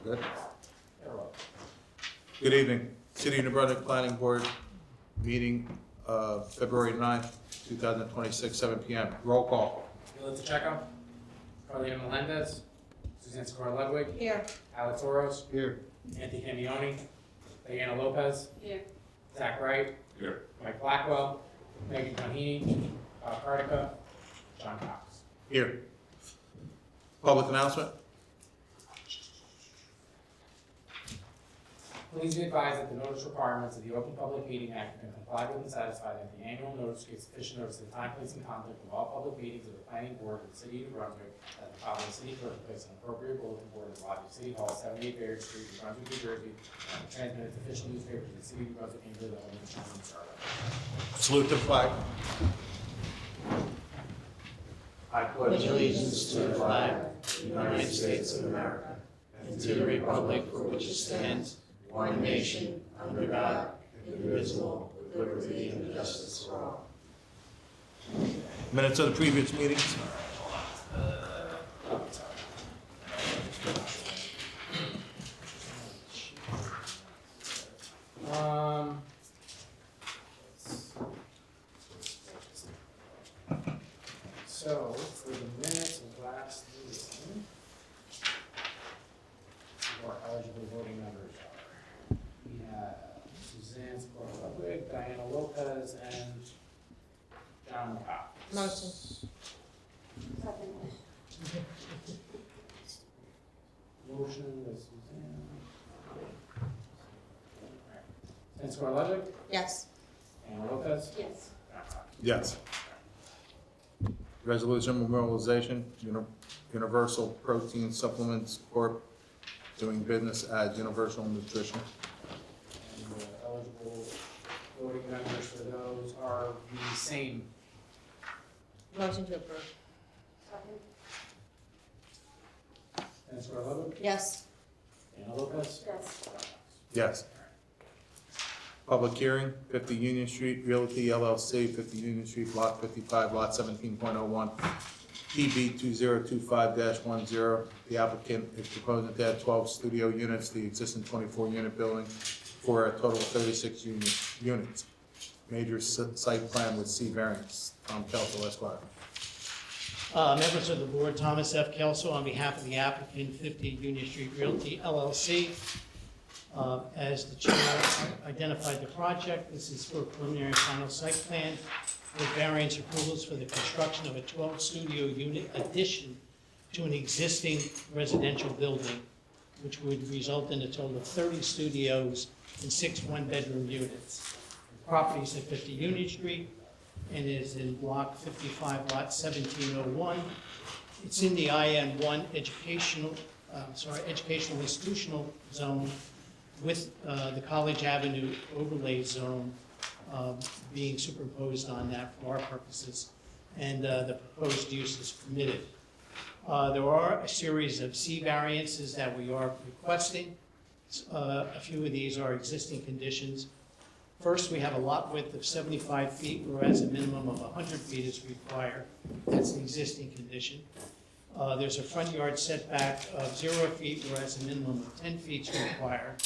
Good. Good evening. City of New Brunswick Planning Board meeting, February 9th, 2026, 7 p.m. Roll call. Yolanda Checo, Carlina Melendez, Suzanne Sikora-Ludwig, Here. Alex Oros, Here. Anthony Camioni, Diana Lopez, Here. Zach Wright, Here. Mike Blackwell, Megan Conheeney, Bob Cardica, John Cox. Here. Public announcement. Please be advised that the notice requirements of the Open Public Meeting Act have been complied with and satisfied, that the annual notice gives sufficient notice of the time, place, and conduct of all public meetings of the planning board of the city of New Brunswick, that the following city clerk place an appropriate bulletin board in the lobby of City Hall, 78 Bayard Street, New Brunswick, New Jersey, and to transmit its official newspaper to the city of New Brunswick, England, the home of Chairman Charlotte. Salute the flag. I pledge allegiance to the flag of the United States of America and to the republic for which it stands, one nation, under God, indivisible, with liberty and justice for all. Minutes of the previous meetings. So, for the minutes of last meeting, who our eligible voting members are. We have Suzanne Sikora-Ludwig, Diana Lopez, and John Cox. Motion. Motion with Suzanne. Suzanne Sikora-Ludwig, Yes. Diana Lopez, Yes. John Cox. Yes. Resolution memorialization, Universal Protein Supplements Corp. doing business as Universal Nutrition. And the eligible voting members for those are the same. Motion to approve. Suzanne Sikora-Ludwig, Yes. Diana Lopez, Yes. John Cox. Yes. Public hearing, 50 Union Street Realty LLC, 50 Union Street, Block 55, Lot 17.01, PB 2025-10. The applicant is proposing to add 12 studio units to the existing 24-unit building for a total of 36 units. Major site plan with C variance. Tom Kelso, Esquire. Members of the board, Thomas F. Kelso on behalf of the applicant, 50 Union Street Realty LLC. As the chair identified the project, this is for a preliminary and final site plan with variance approvals for the construction of a 12-studio unit addition to an existing residential building, which would result in a total of 30 studios and 6 one-bedroom units. The property is at 50 Union Street and is in Block 55, Lot 1701. It's in the IN1 educational institutional zone, with the College Avenue overlay zone being superimposed on that for our purposes, and the proposed use is permitted. There are a series of C variances that we are requesting. A few of these are existing conditions. First, we have a lot width of 75 feet, whereas a minimum of 100 feet is required. That's the existing condition. There's a front yard setback of 0 feet, whereas a minimum of 10 feet is required.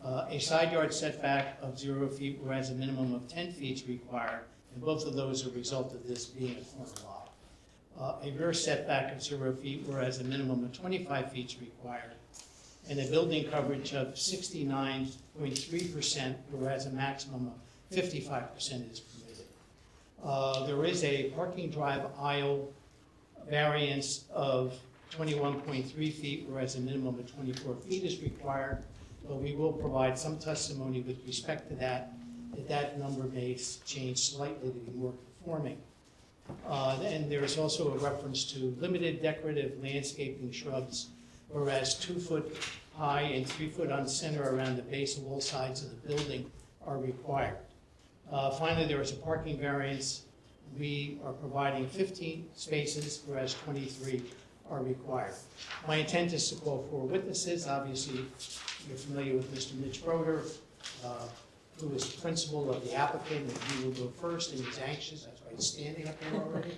A side yard setback of 0 feet, whereas a minimum of 10 feet is required, and both of those are a result of this being a corner lot. A rear setback of 0 feet, whereas a minimum of 25 feet is required, and a building coverage of 69.3%, whereas a maximum of 55% is permitted. There is a parking drive aisle variance of 21.3 feet, whereas a minimum of 24 feet is required. But we will provide some testimony with respect to that number may change slightly to be more conforming. And there is also a reference to limited decorative landscaping shrubs, whereas 2 foot high and 3 foot on center around the base of all sides of the building are required. Finally, there is a parking variance. We are providing 15 spaces, whereas 23 are required. My intent is to call 4 witnesses. Obviously, you're familiar with Mr. Mitch Broder, who is the principal of the applicant, and he will go first, and he's anxious. That's why he's standing up here already.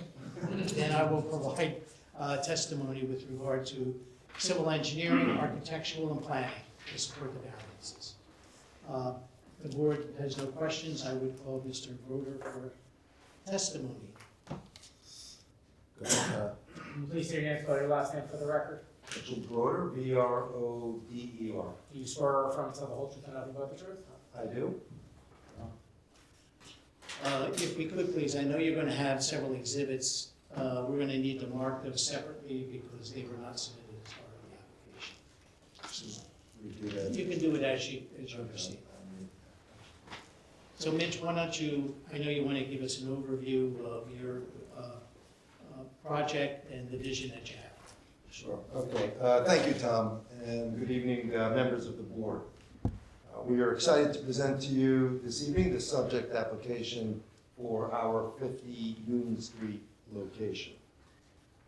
Then I will provide testimony with regard to civil engineering, architectural, and planning to support the variances. If the board has no questions, I would call Mr. Broder for testimony. Please state your name, spell your last name for the record. Mitchell Broder, Broder. Do you swear or affirm to tell the whole truth and nothing but the truth? I do. If we could, please, I know you're going to have several exhibits. We're going to need to mark those separately because they were not submitted as part of the application. We do that. You can do it as you proceed. So Mitch, why don't you, I know you want to give us an overview of your project and the vision that you have. Sure, okay. Thank you, Tom, and good evening, members of the board. We are excited to present to you this evening the subject application for our 50 Union Street location.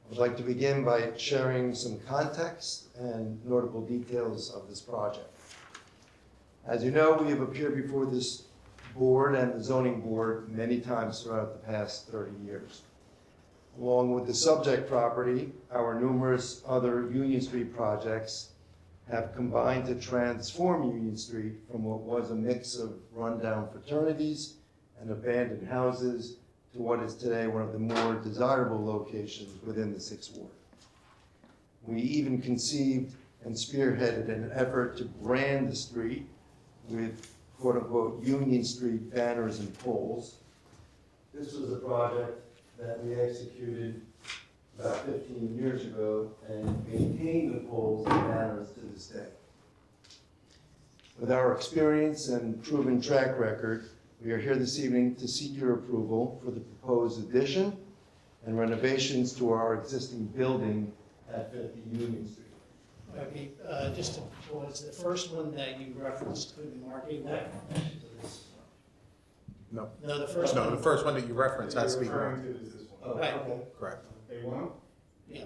I would like to begin by sharing some context and notable details of this project. As you know, we have appeared before this board and the zoning board many times throughout the past 30 years. Along with the subject property, our numerous other Union Street projects have combined to transform Union Street from what was a mix of rundown fraternities and abandoned houses to what is today one of the more desirable locations within the 6th Ward. We even conceived and spearheaded an effort to brand the street with quote-unquote Union Street banners and poles. This was a project that we executed about 15 years ago and maintain the poles and banners to this day. With our experience and proven track record, we are here this evening to seek your approval for the proposed addition and renovations to our existing building at 50 Union Street. Okay, just to pause, the first one that you referenced, could be marking that? No. No, the first No, one. the first one that you referenced has to be Referring correct. to is this one. Oh, Right. okay. Correct. A1? Yeah.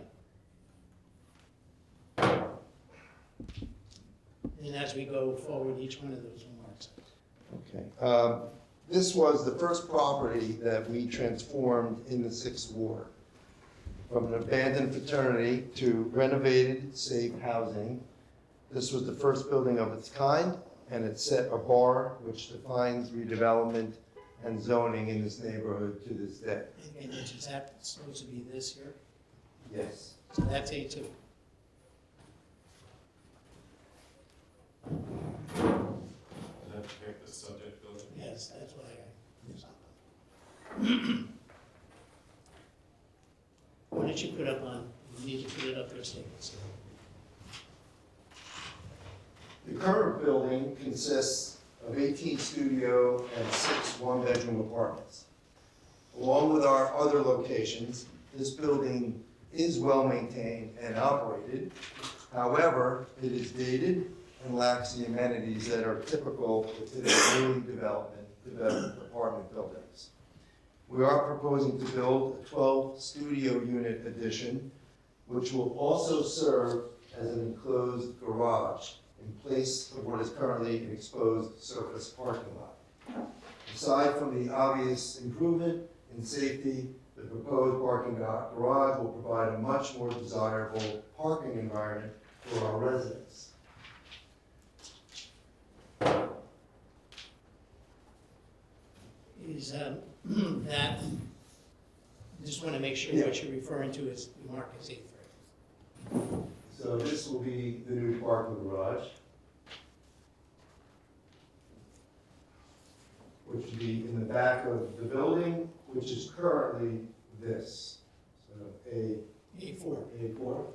And as we go forward, each one of those remarks. Okay. This was the first property that we transformed in the 6th Ward. From an abandoned fraternity to renovated, safe housing. This was the first building of its kind, and it set a bar which defines redevelopment and zoning in this neighborhood to this day. And is that supposed to be this here? Yes. So that's A2. Does that pick the subject building? Yes, that's what I got. Why don't you put up on, you need to put it up there, statements. The current building consists of 18 studio and 6 one-bedroom apartments. Along with our other locations, this building is well-maintained and operated. However, it is dated and lacks the amenities that are typical of today's newly developed apartment buildings. We are proposing to build a 12-studio unit addition, which will also serve as an enclosed garage in place of what is currently an exposed surface parking lot. Aside from the obvious improvement in safety, the proposed parking garage will provide a much more desirable parking environment for our residents. Is that, just want to make sure what you're referring to is, you mark as A3. So this will be the new parking garage, which will be in the back of the building, which is currently this. So A4. A4.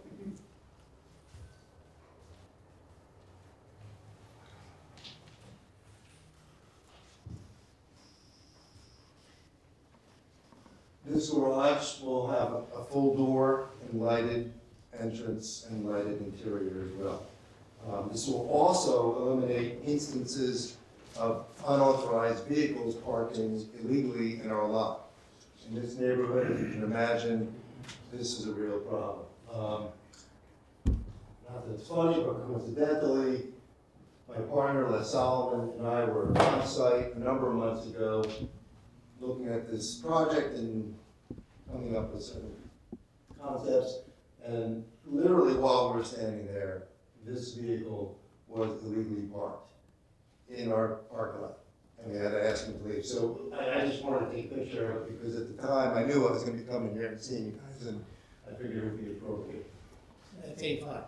This garage will have a full door and lighted entrance and lighted interior as well. This will also eliminate instances of unauthorized vehicles parking illegally in our lot. In this neighborhood, as you can imagine, this is a real problem. Not that it's funny, but coincidentally, my partner Les Solomon and I were on site a number of months ago looking at this project and coming up with certain concepts. And literally while we were standing there, this vehicle was illegally parked in our parking lot. And we had to ask him to leave. So I just wanted to take a picture of it because at the time I knew I was going to be coming here and seeing you guys, and I figured it would be appropriate. That's 85.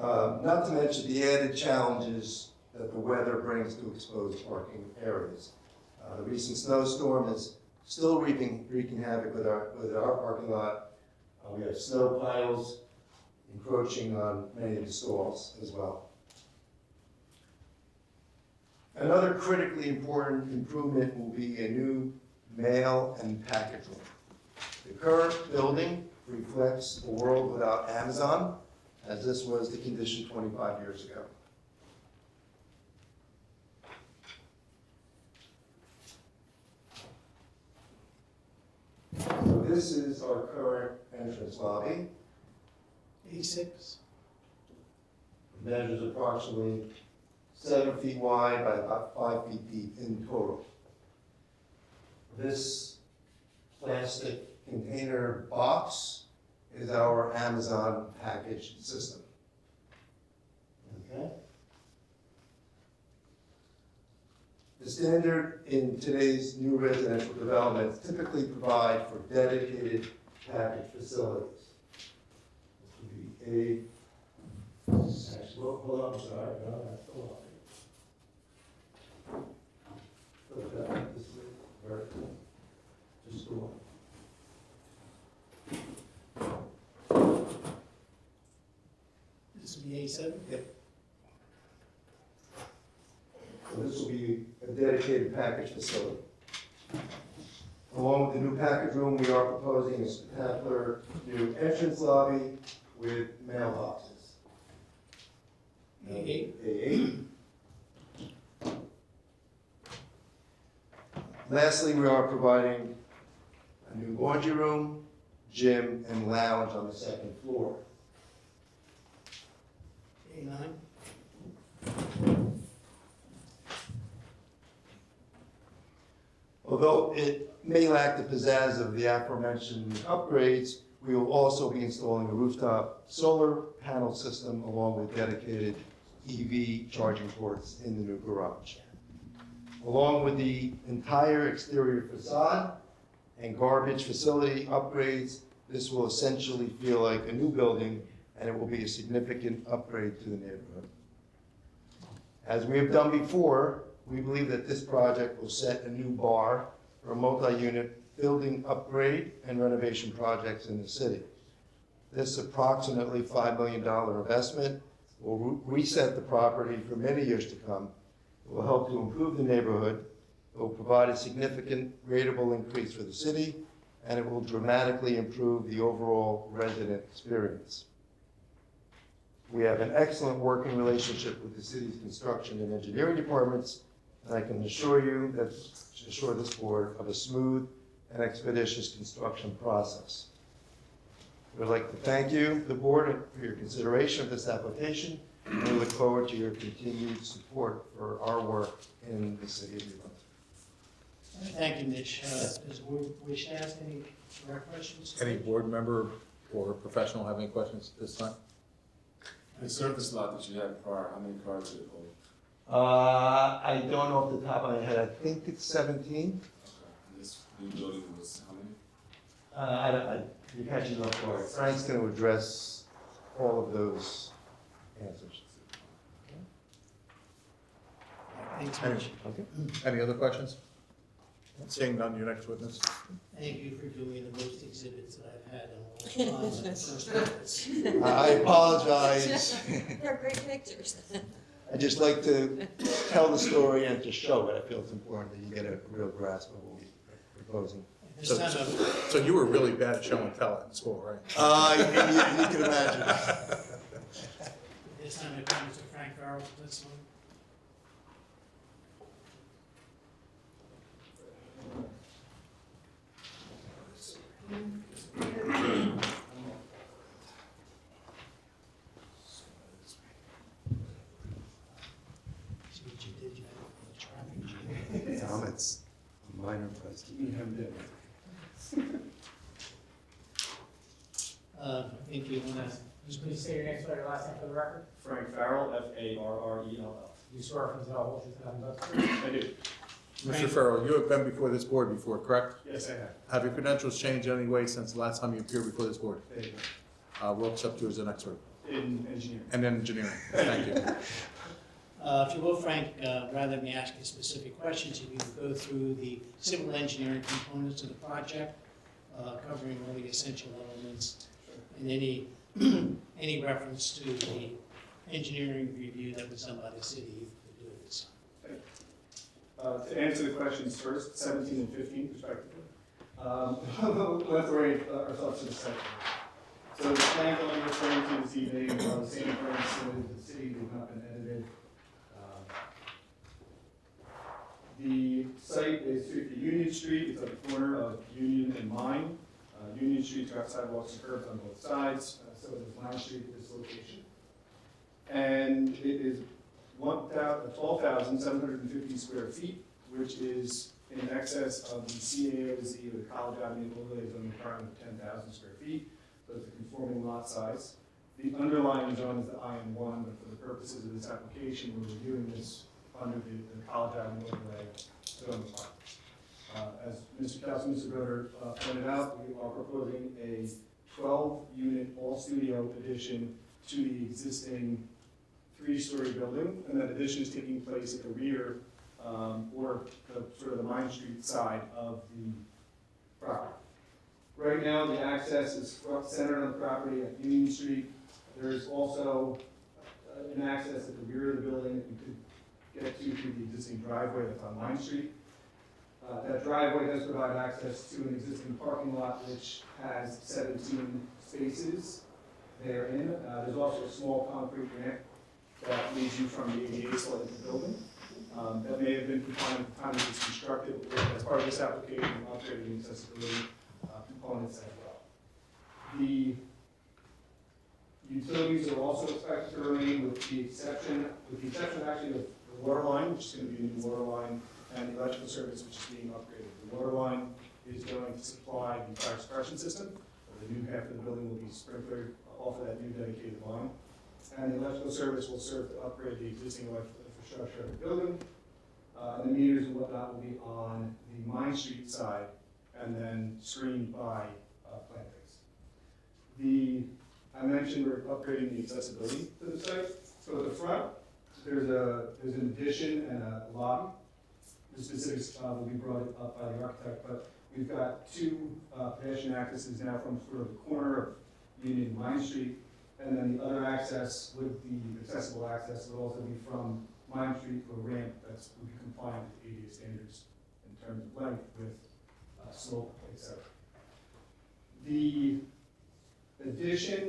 Not to mention the added challenges that the weather brings to exposed parking areas. The recent snowstorm is still wreaking havoc with our parking lot. We have snow piles encroaching on many of the stalls as well. Another critically important improvement will be a new mail and package room. The current building reflects a world without Amazon, as this was the condition 25 years ago. So this is our current entrance lobby. A6. Measures approximately 7 feet wide by about 5 feet deep in total. This plastic container box is our Amazon package system. Okay? The standard in today's new residential developments typically provide for dedicated package facilities. This would be actually, hold on, I'm sorry, no, that's the line. Put that this way, vertical, just the one. This will be A7. Yep. So this will be a dedicated package facility. Along with the new package room, we are proposing a spectacular new entrance lobby with mailboxes. A8. A8. Lastly, we are providing a new laundry room, gym, and lounge on the second floor. A9. Although it may lack the pizzazz of the aforementioned upgrades, we will also be installing a rooftop solar panel system along with dedicated EV charging ports in the new garage. Along with the entire exterior facade and garbage facility upgrades, this will essentially feel like a new building, and it will be a significant upgrade to the neighborhood. As we have done before, we believe that this project will set a new bar for multi-unit building upgrade and renovation projects in the city. This approximately $5 million investment will reset the property for many years to come. It will help to improve the neighborhood. It will provide a significant rateable increase for the city, and it will dramatically improve the overall resident experience. We have an excellent working relationship with the city's construction and engineering departments, and I can assure this board of a smooth and expeditious construction process. We'd like to thank you, the board, for your consideration of this application, and we look forward to your continued support for our work in the city of New Brunswick. Thank you, Mitch. Does the board wish to ask any direct questions? Any board member or professional have any questions at this time? The surface lot that you had prior, how many cars did it hold? I don't know off the top of my head. I think it's 17. Okay, and this new building was how many? You're catching up for it. Frank's going to address all of those answers. Thanks, Any, Mitch. okay. Any other questions? Seeing none, your next witness. Thank you for doing the most exhibits that I've had in a long time. That's the first witness. I apologize. They're great pictures. I just like to tell the story and to show it. I feel it's important that you get a real grasp of what we're proposing. This So, time of so you were really bad at show and tell in school, right? You can imagine. This time it comes to Frank Farrell for this one. See what you did, you had a traffic jam. Tom, it's a minor price. I think you want to, Just please state your name, spell your last name for the record. Frank Farrell, F-A-R-R-E-L-L. Do you swear from the whole truth and nothing but the truth? I do. Mr. Farrell, you have been before this board before, correct? Yes, I have. Have your credentials changed in any way since the last time you appeared before this board? Thank you. We'll accept you as an expert. In engineering. And engineering, thank you. if you will, Frank, rather than me ask you specific questions, if you could go through the civil engineering components of the project, covering all the essential elements, and any reference to the engineering review that was done by the city to do this. To answer the questions first, 17 and 15 respectively. We'll have to rate our thoughts to the site. So the plans that I'm referring to this evening are the same plans submitted to the city, they've not been edited. The site is 50 Union Street, it's at the corner of Union and Mine. Union Street's got sidewalks and curbs on both sides, so does Mine Street at this location. And it is 12,750 square feet, which is in excess of the CAOZ, or the College Avenue overlay zone requirement of 10,000 square feet. So it's a conforming lot size. The underlying zone is the IN1, but for the purposes of this application, we're reviewing this under the College Avenue overlay zone requirement. As Mr. Councilman, Mr. Broder pointed out, we are proposing a 12-unit all-studio addition to the existing 3-story building, and that addition is taking place at the rear, or the sort of the Mine Street side of the property. Right now, the access is centered on the property at Union Street. There is also an access at the rear of the building that you could get to through the existing driveway that's on Mine Street. That driveway does provide access to an existing parking lot which has 17 spaces therein. There's also a small concrete ramp that leads you from the ADA slot into the building. That may have been compliant at the time it was constructed, but as part of this application, we're upgrading the accessibility components as well. The utilities are also expected to remain with the exception actually of the water line, which is going to be a new water line, and the electrical service, which is being upgraded. The water line is going to supply the fire suppression system. The new half of the building will be sprinklered off of that new dedicated line. And the electrical service will serve to upgrade the existing electrical infrastructure of the building. And the meters and whatnot will be on the Mine Street side and then screened by plantings. I mentioned we're upgrading the accessibility to the site. So at the front, there's an addition and a lobby. The specifics will be brought up by the architect, but we've got 2 pedestrian accesses now from sort of the corner of Union and Mine Street, and then the other access with the accessible access will also be from Mine Street to a ramp that's will be compliant with ADA standards in terms of length, width, slope, etc. The addition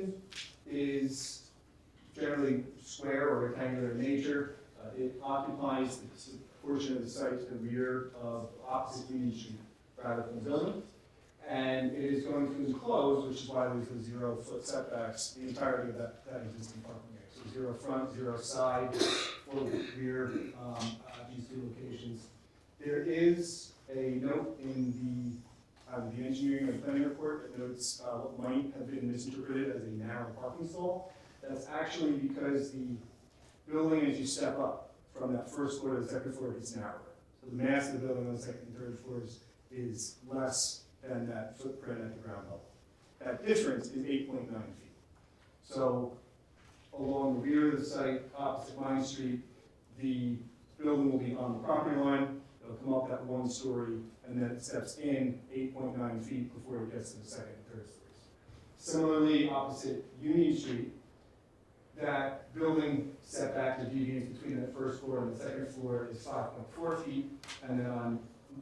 is generally square or rectangular in nature. It occupies the portion of the site to the rear of opposite Union Street rather than the building. And it is going to enclose, which is why there's the 0-foot setbacks, the entirety of that existing parking area. So 0 front, 0 side, for the rear at these 2 locations. There is a note in the engineering and planning report that notes what might have been misinterpreted as a narrow parking stall. That's actually because the building, as you step up from that first floor to the second floor, gets narrower. So the mass of the building on the second and third floors is less than that footprint at the ground level. That difference is 8.9 feet. So along the rear of the site, opposite Mine Street, the building will be on the property line. It'll come up that 1 story, and then it steps in 8.9 feet before it gets to the second and third stories. Similarly, opposite Union Street, that building setback, the deviance between that first floor and the second floor is 5.4 feet, and then on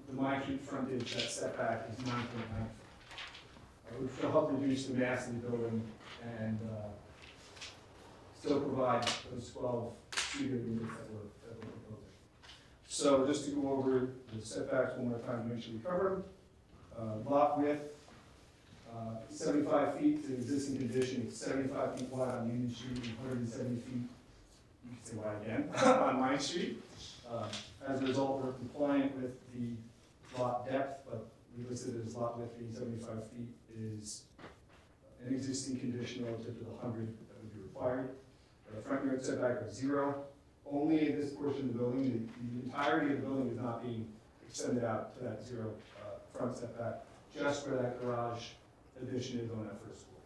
the Mine Street frontage, that setback is 9.9 feet. Which will help reduce the mass of the building and still provide those 12 studio units that we're proposing. So just to go over the setbacks one more time to make sure we cover them. Lot width, 75 feet to the existing condition, it's 75 feet wide on Union Street and 170 feet, you can say wide again, on Mine Street. As a result, we're compliant with the lot depth, but we listed it as lot width being 75 feet is an an existing condition relative to the 100 that would be required. The front yard setback of 0. Only in this portion of the building, the entirety of the building is not being extended out to that 0 front setback, just where that garage addition is on that first floor.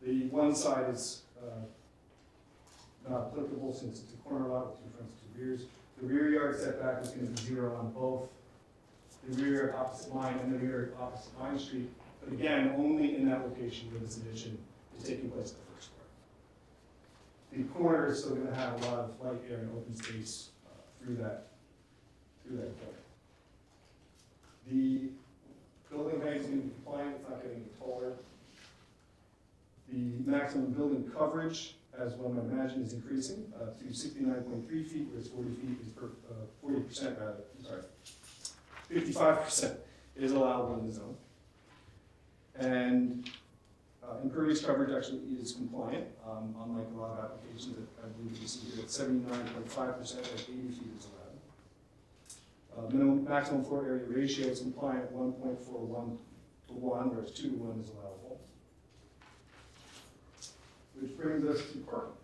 The one side is not applicable since it's a corner lot with 2 fronts, 2 rears. The rear yard setback is going to be 0 on both the rear yard opposite mine and the rear yard opposite Mine Street, but again, only in that location where this addition is taking place at the first floor. The corner is still going to have a lot of light, air, and open space through that corner. The building height is going to be compliant, it's not getting any taller. The maximum building coverage, as one might imagine, is increasing to 69.3 feet, whereas 40 feet is 40% rather, I'm sorry, 55% is allowable in the zone. And impervious coverage actually is compliant, unlike a lot of applications that I believe you see here at 79.5% at 80 feet is allowed. Minimum maximum floor area ratio is compliant at 1.41 to 1, whereas 2 to 1 is allowable. Which brings us to parking.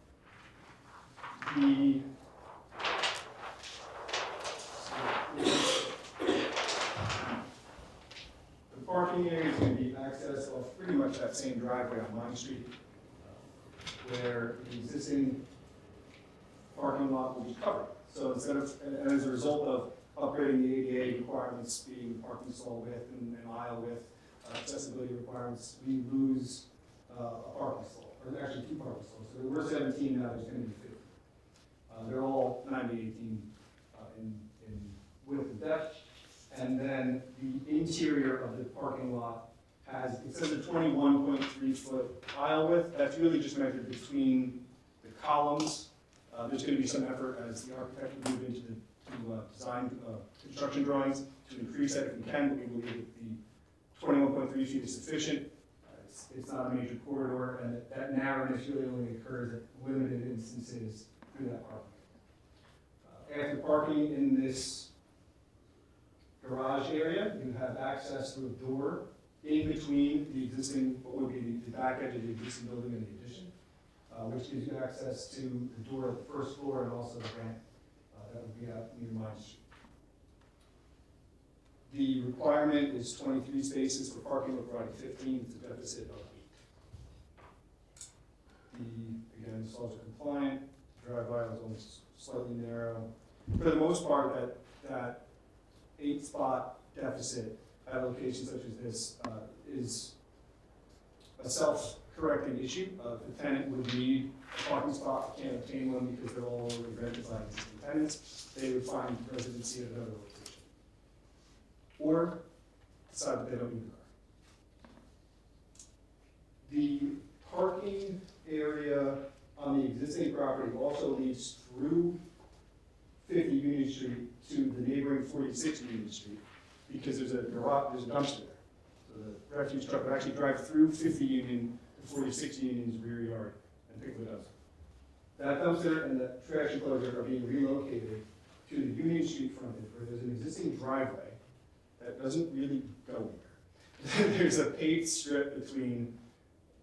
The parking area is going to be accessed off pretty much that same driveway on Mine Street, where the existing parking lot will be covered. So instead of, and as a result of upgrading the ADA requirements, being parking stall width and aisle width, accessibility requirements, we lose a parking stall, or actually 2 parking stalls. So we're 17 now, there's going to be 50. They're all 90/18 in width and depth. And then the interior of the parking lot has, it says a 21.3 foot aisle width. That's really just measured between the columns. There's going to be some effort as the architect will move into the design construction drawings to increase that if we can, but we believe that the 21.3 feet is sufficient. It's not a major corridor, and that narrowness really only occurs at limited instances through that parking. After parking in this garage area, you have access through a door in between the existing, what would be the back edge of the existing building and the addition, which gives you access to the door at the first floor and also the ramp that would be out near Mine Street. The requirement is 23 spaces for parking, we're providing 15, it's a deficit of 8. Again, the stalls are compliant, the drive aisle is only slightly narrow. For the most part, that 8-spot deficit at a location such as this is a self-correcting issue. The tenant would need a parking spot, can't obtain one because they're all already rented by existing tenants. They would find residency at another location, or decide that they don't need a car. The parking area on the existing property also leads through 50 Union Street to the neighboring 46 Union Street, because there's a garage, there's a dumpster there. So the refuse truck would actually drive through 50 Union to 46 Union's rear yard and pick the dumpster. That dumpster and the trash enclosure are being relocated to the Union Street frontage, where there's an existing driveway that doesn't really go anywhere. There's a paved strip between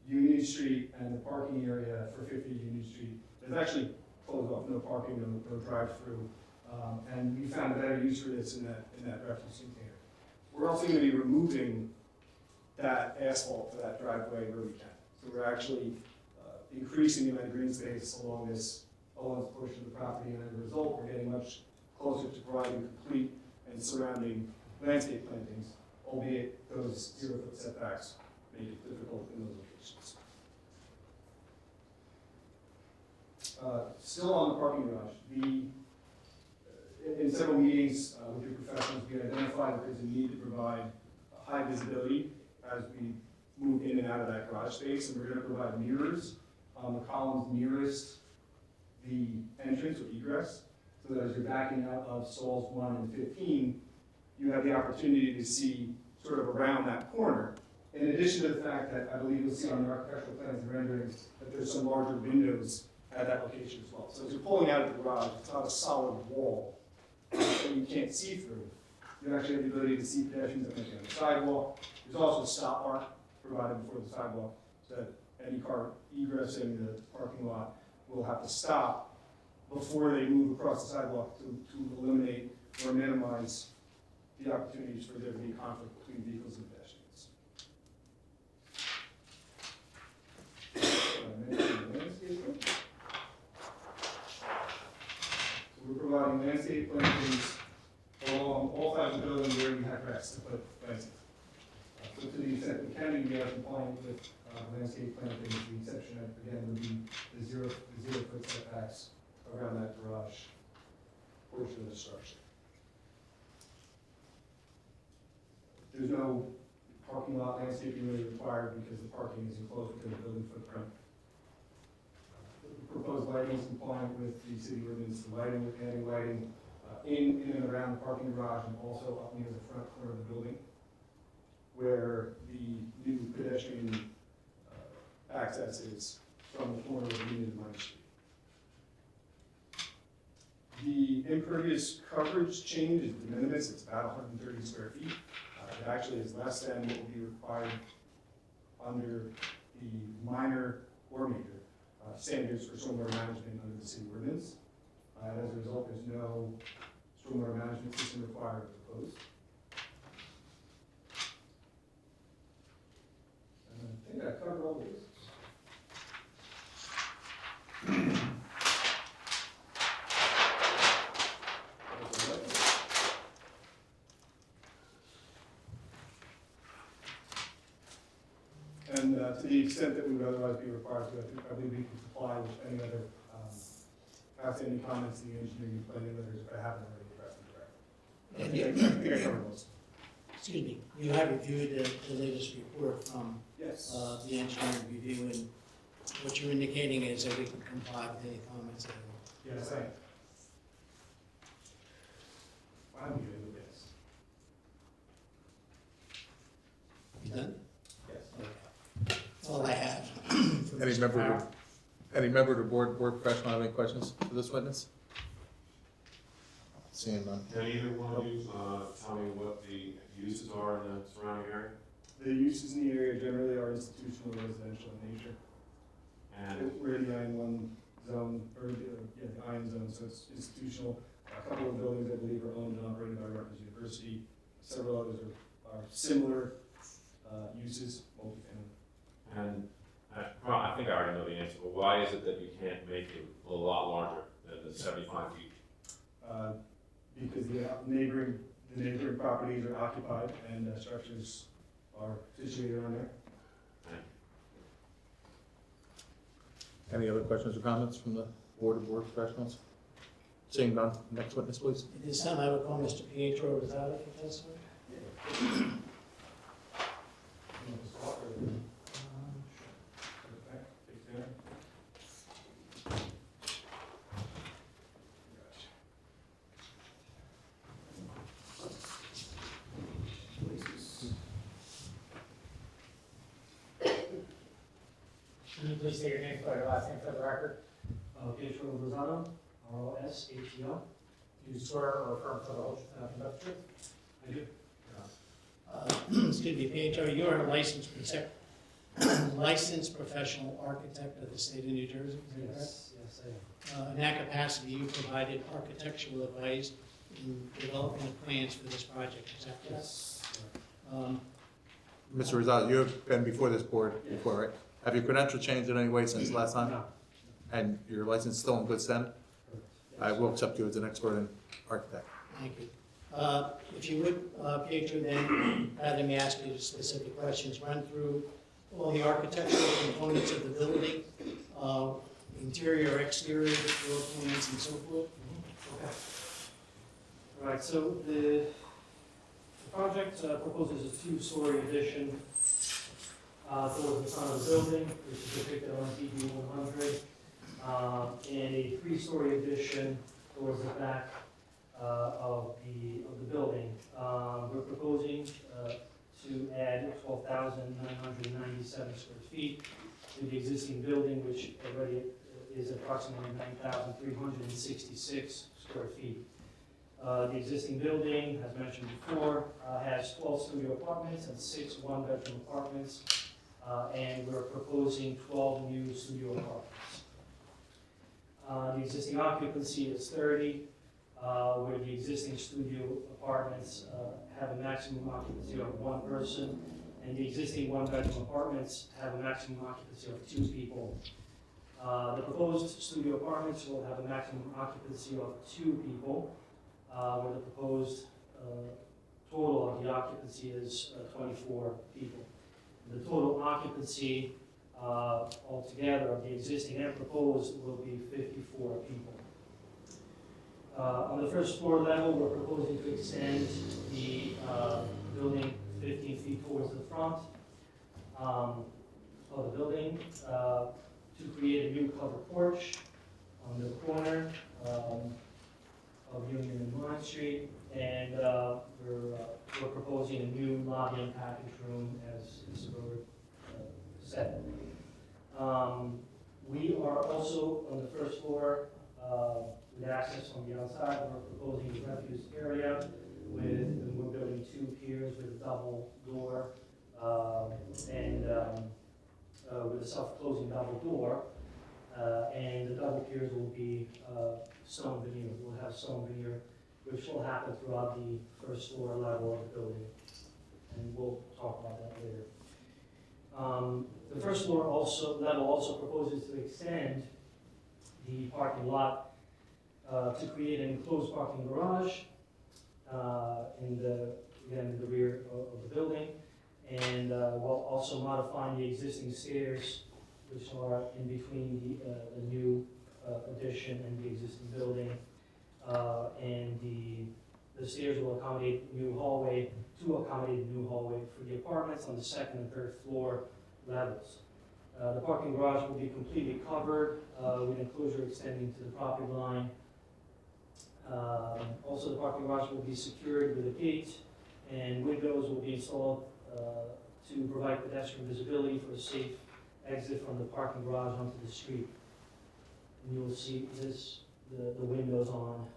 Union Street and the parking area for 50 Union Street. There's actually closed off, no parking, no drive-through, and we found a better use for this in that refuse container. We're also going to be removing that asphalt for that driveway where we can. So we're actually increasing the amount of green space along this portion of the property, and as a result, we're getting much closer to providing complete and surrounding landscape plantings, albeit those 0-foot setbacks make it difficult in those locations. Still on the parking garage, in several meetings with your professionals, we identified that there's a need to provide high visibility as we move in and out of that garage space, and we're going to provide mirrors on the columns nearest the entrance or egress, so that as you're backing out of stalls 1 and 15, you have the opportunity to see sort of around that corner. In addition to the fact that I believe you'll see on the architectural plans and renderings that there's some larger windows at that location as well. So as you're pulling out of the garage, it's not a solid wall that you can't see through. You actually have the ability to see pedestrians that might be on the sidewalk. There's also a stop arc provided before the sidewalk, so that any car egressing the parking lot will have to stop before they move across the sidewalk to eliminate or minimize the opportunities for there to be conflict between vehicles and pedestrians. So we're providing landscape plantings along all sides of the building where we have grass to put landscape. So to the extent we can, we are compliant with landscape plantings. The exception, again, would be the zero foot setbacks around that garage portion of the structure. There's no parking lot landscaping really required because the parking is enclosed within the building footprint. The proposed lighting is compliant with the city ordinance. The lighting, we're adding lighting in and around the parking garage and also up near the front corner of the building, where the new pedestrian access is from the corner of Union and Minor Street. The impervious coverage change is de minimis. It's about 130 square feet. It actually is less than what would be required under the minor or major standards for stormwater management under the city ordinance. As a result, there's no stormwater management system required or proposed. And I think I covered all these. And to the extent that we would otherwise be required to, I believe we can comply with any other outstanding comments in the engineering and planning letters if I haven't already addressed them directly. I think I covered most. Excuse me, you have reviewed the latest report from Yes. the engineering review, and what you're indicating is that we can comply with any comments that are. Yes, I am. I'm doing the best. You done? Yes. That's all I have. for Any Mr. member, Farrell. any member of the board professional have any questions for this witness? Seeing none. Can either one of you tell me what the uses are in the surrounding area? The uses in the area generally are institutional, residential in nature. And We're in the IN1 zone, or the IN zone, so it's institutional. A couple of buildings, I believe, are owned and operated by Rutgers University. Several others are similar uses, multifamily. And well, I think I already know the answer, but why is it that you can't make it a lot larger than the 75 feet? Because the neighboring properties are occupied and structures are situated on there. Any other questions or comments from the board or board professionals? Seeing none, next witness, please. At this time, I would call Mr. Pietro Rosado, if that's all right. Can you please state your name, spell your last name for the record? Pietro Rosado, R-O-S-A-T-O. Do you swear or affirm to the whole truth and nothing but the truth? I do. Excuse me, Pietro, you're a licensed professional architect of the state of New Jersey, is that correct? Yes, I am. In that capacity, you provided architectural advice in developing the plans for this project, is that correct? Yes. Mr. Rosado, you've been before this board before, right? Have your credentials changed in any way since last time? No. And your license still in good standing? I will accept you as an expert in architect. Thank you. If you would, Pietro, then, rather than ask you specific questions, run through all the architectural components of the building, interior, exterior, floor plans, and so forth. Okay. All right, so the project proposes a two-story addition towards the front of the building, which is depicted on DB 100, and a three-story addition towards the back of the building. We're proposing to add 12,997 square feet to the existing building, which already is approximately 9,366 square feet. The existing building, as mentioned before, has 12 studio apartments and 6 one-bedroom apartments. and we're proposing 12 new studio apartments. The existing occupancy is 30, where the existing studio apartments have a maximum occupancy of 1 person, and the existing one-bedroom apartments have a maximum occupancy of 2 people. The proposed studio apartments will have a maximum occupancy of 2 people, where the proposed total of the occupancy is 24 people. The total occupancy altogether of the existing and proposed will be 54 people. On the first floor level, we're proposing to extend the building 15 feet towards the front of the building to create a new covered porch on the corner of Union and Line Street, and we're proposing a new lobby and package room as Robert said. We are also on the first floor with access from the outside. We're proposing a refuse area and we're building 2 piers with a double door and with a self-closing double door. And the double piers will be stone veneer. We'll have stone veneer, which will happen throughout the first floor level of the building. And we'll talk about that later. The first floor level also proposes to extend the parking lot to create an enclosed parking garage in the rear of the building, and we'll also modify the existing stairs, which are in between the new addition and the existing building, and the stairs will accommodate new hallway for the apartments on the 2nd and 3rd floor levels. The parking garage will be completely covered with enclosure extending to the property line. Also, the parking garage will be secured with a gate, and windows will be installed to provide pedestrian visibility for a safe exit from the parking garage onto the street. And you will see the windows on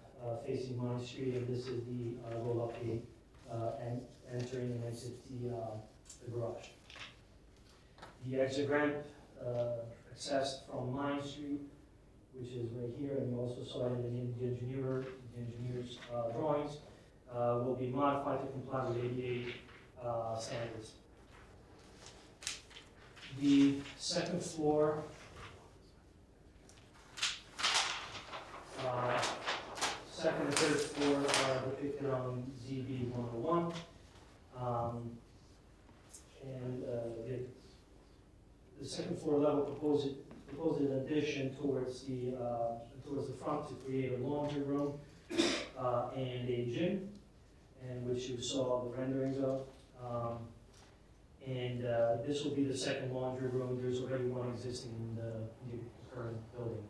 facing Mine Street, and this is the roll-up gate and entering and exit the garage. The exit ramp accessed from Mine Street, which is right here, and you also saw it in the engineer's drawings, will be modified to comply with ADA standards. The second floor second and third floor are depicted on ZB 101. The second floor level proposed an addition towards the front to create a laundry room and a gym, and which you saw the renderings of. This will be the second laundry room. There's already one existing in the current building.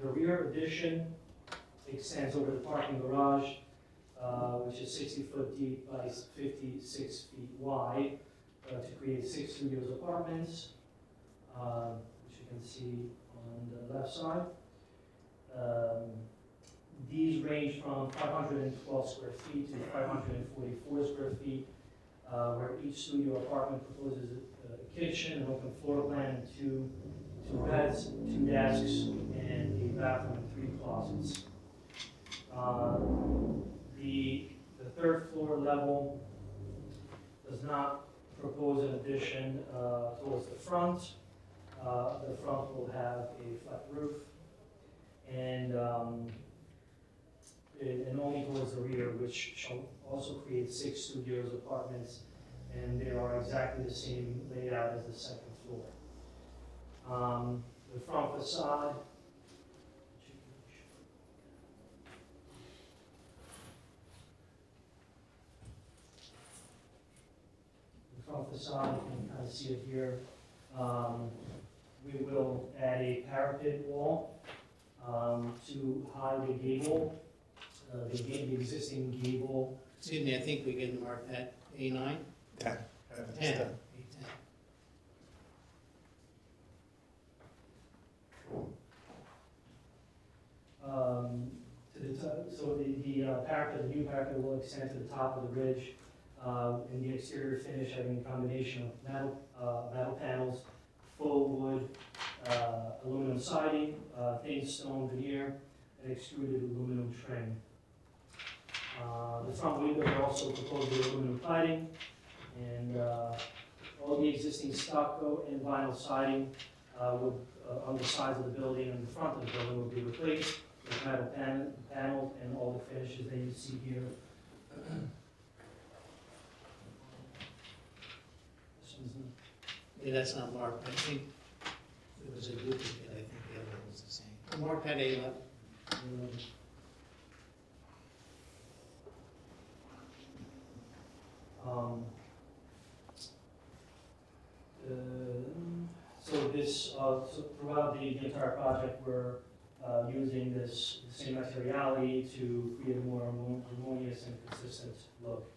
The rear addition extends over the parking garage, which is 60 foot deep by 56 feet wide, to create 6 studios apartments, which you can see on the left side. These range from 512 square feet to 544 square feet, where each studio apartment proposes a kitchen, an open floor plan, and two beds, 2 desks, and a bathroom and 3 closets. The third floor level does not propose an addition towards the front. The front will have a flat roof, and only towards the rear, which shall also create 6 studios apartments, and they are exactly the same layout as the second floor. The front facade, you can kind of see it here. We will add a parapet wall to hide the gable. The existing gable. Excuse me, I think we can mark that A9. 10. 10. A10. So the parapet, the new parapet will extend to the top of the ridge in the exterior finish having a combination of metal panels, faux wood, aluminum siding, thin stone veneer, and extruded aluminum trim. The front windows are also proposed with aluminum cladding, and all the existing stucco and vinyl siding on the sides of the building and the front of the building will be replaced with metal panels and all the finishes that you see here. This one's Yeah, that's not marked. I think it was a duplicate. I think the other one was the same. Mark had A11. So this, so throughout the entire project, we're using this same materiality to create a more harmonious and consistent look.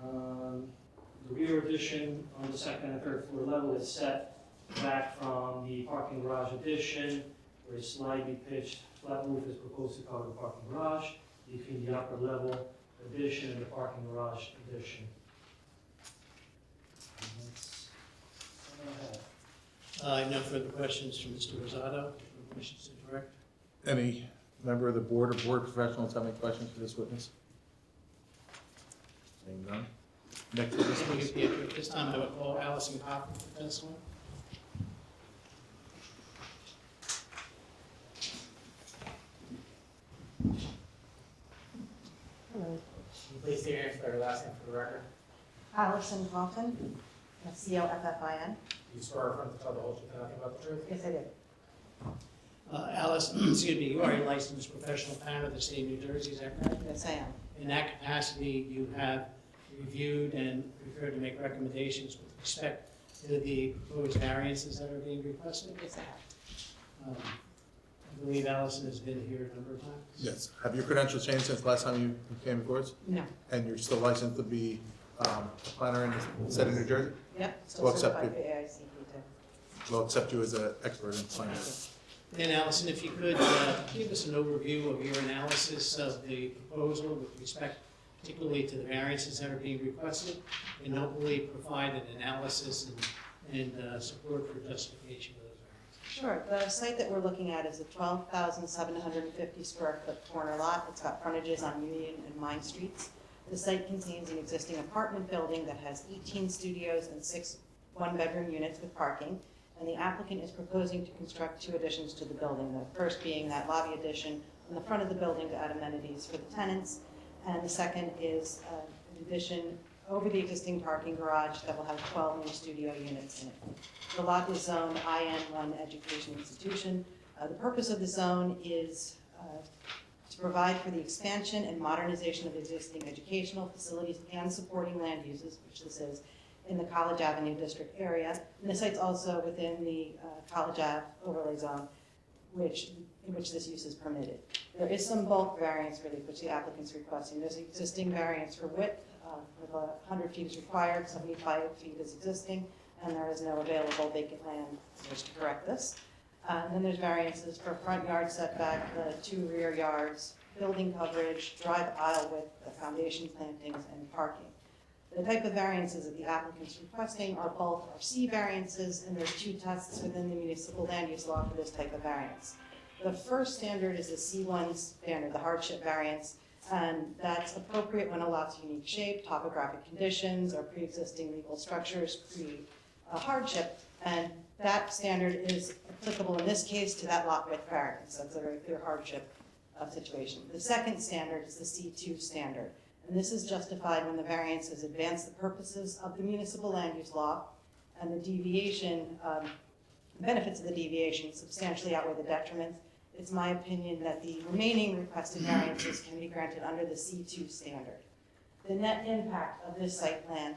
The rear addition on the second and third floor level is set back from the parking garage addition, where a slightly pitched flat roof is proposed to cover the parking garage between the upper level addition and the parking garage addition. And that's all I have. I have no further questions from Mr. Rosato. Questions to direct? Any member of the board or board professionals have any questions for this witness? Seeing none. Next witness, Thank you, please. Pietro. At this time, I would call Allison Cochran for testimony. Hello. Can you please state your name, spell your last name for the record? Allison Coffin, C-O-F-F-I-N. Do you swear or affirm to tell the whole truth and nothing but the truth? Yes, I did. Alice, excuse me, you are a licensed professional planner of the state of New Jersey, is that correct? Yes, I am. In that capacity, you have reviewed and prepared to make recommendations with respect to the proposed variances that are being requested. Yes, I have. I believe Allison has been here a number of times. Yes. Have your credentials changed since last time you came before us? No. And you're still licensed to be a planner in the state of New Jersey? Yep, Well, still except certified for AICP too. We'll accept you as an expert in planning. And Allison, if you could give us an overview of your analysis of the proposal with respect particularly to the variances that are being requested, and hopefully provide an analysis and support for justification of those variances. Sure. The site that we're looking at is a 12,750 square foot corner lot. It's got frontages on Union and Mine Streets. The site contains an existing apartment building that has 18 studios and 6 one-bedroom units with parking. And the applicant is proposing to construct 2 additions to the building. The first being that lobby addition on the front of the building to add amenities for the tenants. And the second is an addition over the existing parking garage that will have 12 new studio units in it. The lot is zoned IN1 Education Institution. The purpose of the zone is to provide for the expansion and modernization of existing educational facilities and supporting land uses, which this is, in the College Avenue district area. And the site's also within the College Ave overlay zone, in which this use is permitted. There is some bulk variance relief which the applicant's requesting. There's existing variance for width, with 100 feet is required, 75 feet is existing, and there is no available vacant land which to correct this. And then there's variances for front yard setback, the 2 rear yards, building coverage, drive aisle width, the foundation plantings, and parking. The type of variances that the applicant's requesting are bulk or C variances, and there's 2 tests within the municipal land use law for this type of variance. The first standard is the C1 standard, the hardship variance, and that's appropriate when a lot's unique shape, topographic conditions, or pre-existing legal structures create a hardship, and that standard is applicable in this case to that lot width variance. That's a very clear hardship situation. The second standard is the C2 standard. And this is justified when the variance has advanced the purposes of the municipal land use law, and the deviation, benefits of the deviation substantially outweigh the detriments. It's my opinion that the remaining requested variances can be granted under the C2 standard. The net impact of this site plan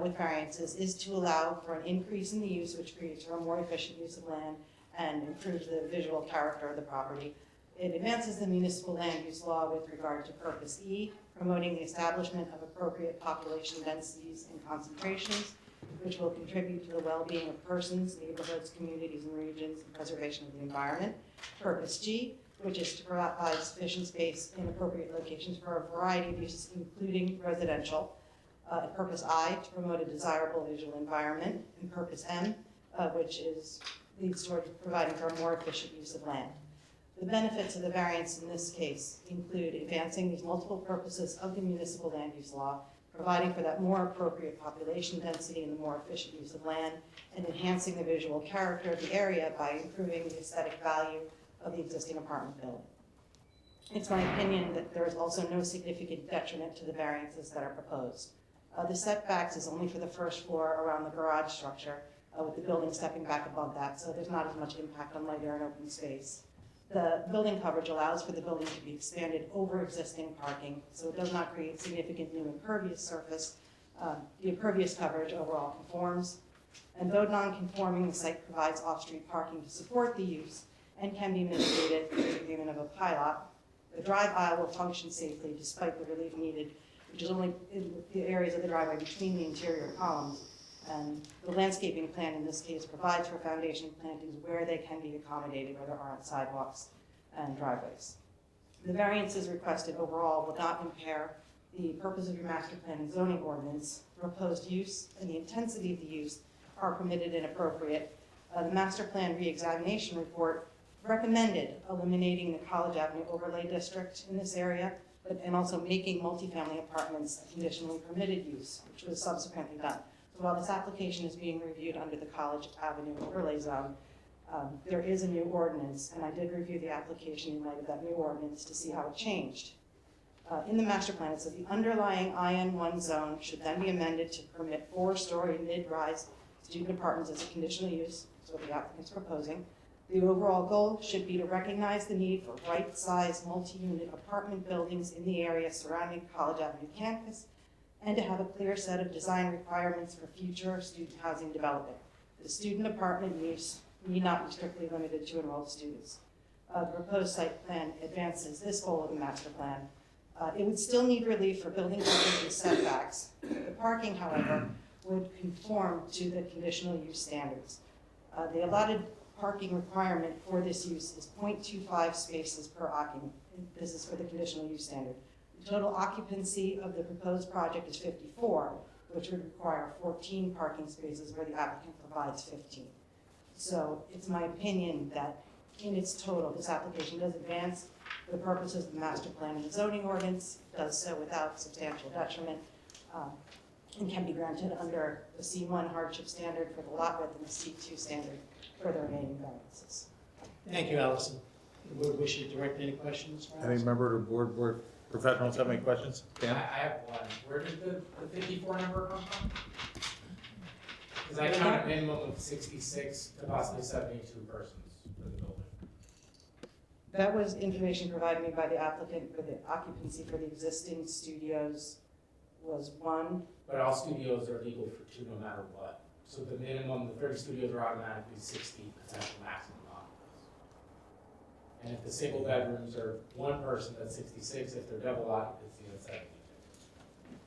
with variances is to allow for an increase in the use, which creates for a more efficient use of land and improves the visual character of the property. It advances the municipal land use law with regard to purpose E, promoting the establishment of appropriate population densities and concentrations, which will contribute to the well-being of persons, neighborhoods, communities, and regions, and preservation of the environment. Purpose G, which is to provide sufficient space in appropriate locations for a variety of uses, including residential. And purpose I, to promote a desirable visual environment, and purpose M, which leads towards providing for a more efficient use of land. The benefits of the variance in this case include advancing these multiple purposes of the municipal land use law, providing for that more appropriate population density and the more efficient use of land, and enhancing the visual character of the area by improving the aesthetic value of the existing apartment building. It's my opinion that there is also no significant detriment to the variances that are proposed. The setbacks is only for the first floor around the garage structure, with the building stepping back above that, so there's not as much impact on light air and open space. The building coverage allows for the building to be expanded over existing parking, so it does not create significant new impervious surface. The impervious coverage overall conforms, and though non-conforming, the site provides off-street parking to support the use and can be mitigated through the agreement of a pilot. The drive aisle will function safely despite the relief needed, which is only in the areas of the driveway between the interior columns. And the landscaping plan in this case provides for foundation plantings where they can be accommodated, where there aren't sidewalks and driveways. The variances requested overall will not impair the purpose of your master plan and zoning ordinance. Proposed use and the intensity of the use are permitted and appropriate. The master plan re-examination report recommended eliminating the College Avenue overlay district in this area, and also making multifamily apartments a conditionally permitted use, which was subsequently done. So while this application is being reviewed under the College Avenue overlay zone, there is a new ordinance, and I did review the application in light of that new ordinance to see how it changed. In the master plan, it says the underlying IN1 zone should then be amended to permit 4-story mid-rise student apartments as a conditional use. That's what the applicant's proposing. The overall goal should be to recognize the need for right-sized multi-unit apartment buildings in the area surrounding College Avenue campus, and to have a clear set of design requirements for future student housing development. The student apartment use need not be strictly limited to enrolled students. The proposed site plan advances this goal of the master plan. It would still need relief for building coverage and setbacks. The parking, however, would conform to the conditional use standards. The allotted parking requirement for this use is 0.25 spaces per occupant. This is for the conditional use standard. The total occupancy of the proposed project is 54, which would require 14 parking spaces where the applicant provides 15. So it's my opinion that in its total, this application does advance the purposes of the master plan and the zoning ordinance, does so without substantial detriment, and can be granted under the C1 hardship standard for the lot width and the C2 standard for the remaining variances. Thank you, Allison. The board wishes to direct any questions for Any Allison? member of the board professionals have any questions? I Dan? have one. Where did the 54 number come from? Because I count a minimum of 66 to possibly 72 persons for the building. That was information provided me by the applicant for the occupancy for the existing studios was 1. But all studios are legal for 2 no matter what. So the minimum, the 30 studios are automatically 60 potential maximum occupants. And if the single bedrooms are 1 person, that's 66. If they're double occupancy, that's 72.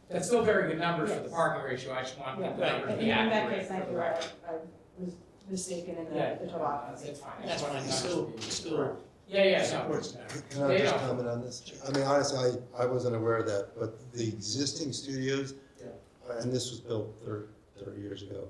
That's still very good numbers for the parking ratio. I just want the numbers to be In that accurate case, for thank the you, record. I was mistaken in Yeah, the total occupancy. it's fine. That's fine, Numbers still, to be still correct. Yeah, no. supports that. Can I They just don't. comment on this? I mean, honestly, I wasn't aware of that, but the existing studios, and this was built 30 years ago,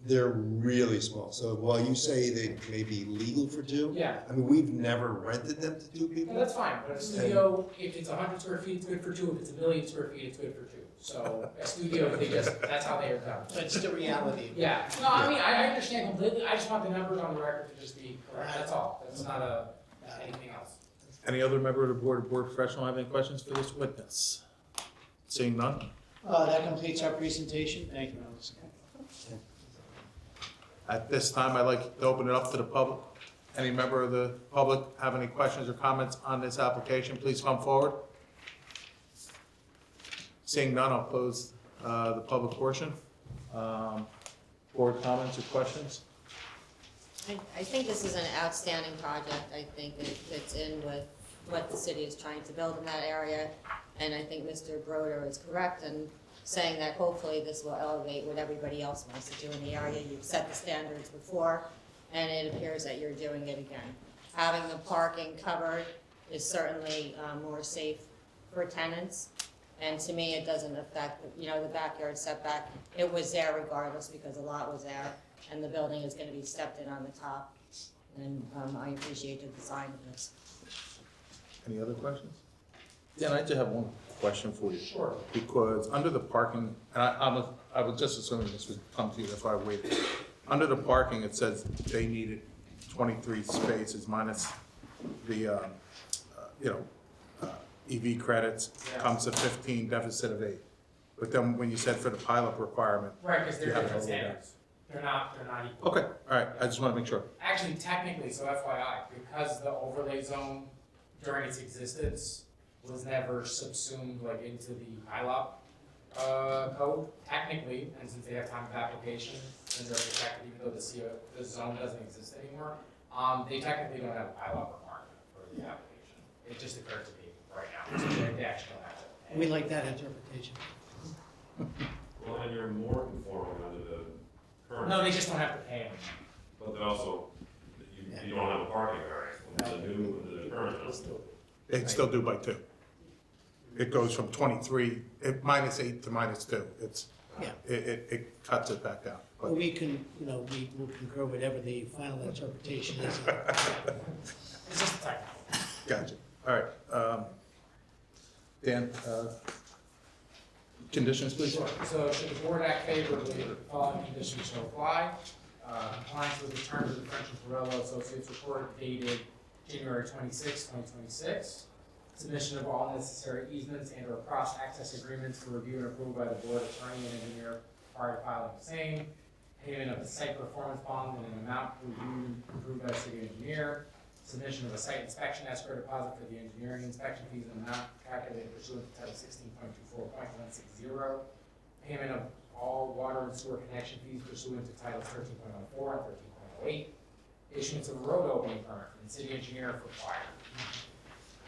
they're really small. So while you say they may be legal for 2, Yeah. I mean, we've never rented them to 2 No, people. that's fine, but a studio, if it's 100 square feet, it's good for 2. If it's 1,000,000 square feet, it's good for 2. So a studio, that's how they are done. But it's the reality. Yeah, no, I mean, I understand completely. I just want the numbers on the record to just be correct. That's all. That's not anything else. Any other member of the board professional have any questions for this witness? Seeing none? That completes our presentation. Thank you, Allison. At this time, I'd like to open it up to the public. Any member of the public have any questions or comments on this application, please come forward. Seeing none, I'll close the public portion. Board comments or questions? I think this is an outstanding project. I think it fits in with what the city is trying to build in that area. And I think Mr. Broder is correct in saying that hopefully this will elevate what everybody else wants to do in the area. You've set the standards before, and it appears that you're doing it again. Having the parking covered is certainly more safe for tenants. And to me, it doesn't affect, the backyard setback. It was there regardless because the lot was there, and the building is gonna be stepped in on the top. And I appreciate the design of this. Any other questions? Dan, I just have one question for you. Sure. Because under the parking, and I was just assuming this would come to you, that's why I waited. Under the parking, it says they needed 23 spaces minus the, EV credits, Yeah. comes to 15, deficit of 8. But then when you said for the pilot requirement, Right, because you they're have different to hold that. standards. They're not equal. Okay, all right, I just want to make sure. Actually, technically, so FYI, because the overlay zone during its existence was never subsumed like into the ILOP code, technically, and since they have time of application, and they're protected even though the zone doesn't exist anymore, they technically don't have a ILOP requirement for the application. It just occurred to me right now, so they actually don't have to. We like that interpretation. Well, and you're more conforming under the current. No, they just don't have to pay them. But then also, you don't have a parking variance, under the current. They'd still do by 2. It goes from 23, minus 8 to minus 2. It's, Yeah. it cuts it back down. But we can, we will concur whatever the final interpretation is. It's just a technical. Gotcha. All right. Dan, conditions, please? Sure. So should the board act favorably, the following conditions shall apply. Compliance with the terms of the French and Torello Associates report dated January 26, 2026. Submission of all necessary easements and or cross-access agreements for review and approval by the board attorney and engineer prior to filing the same. Payment of the site performance bond in an amount reviewed and approved by the city engineer. Submission of a site inspection escrow deposit for the engineering inspection fees in an amount calculated pursuant to Title 16.24.160. Payment of all water and sewer connection fees pursuant to Titles 13.04 and 13.08. Issuance of a road opening permit from the city engineer if required.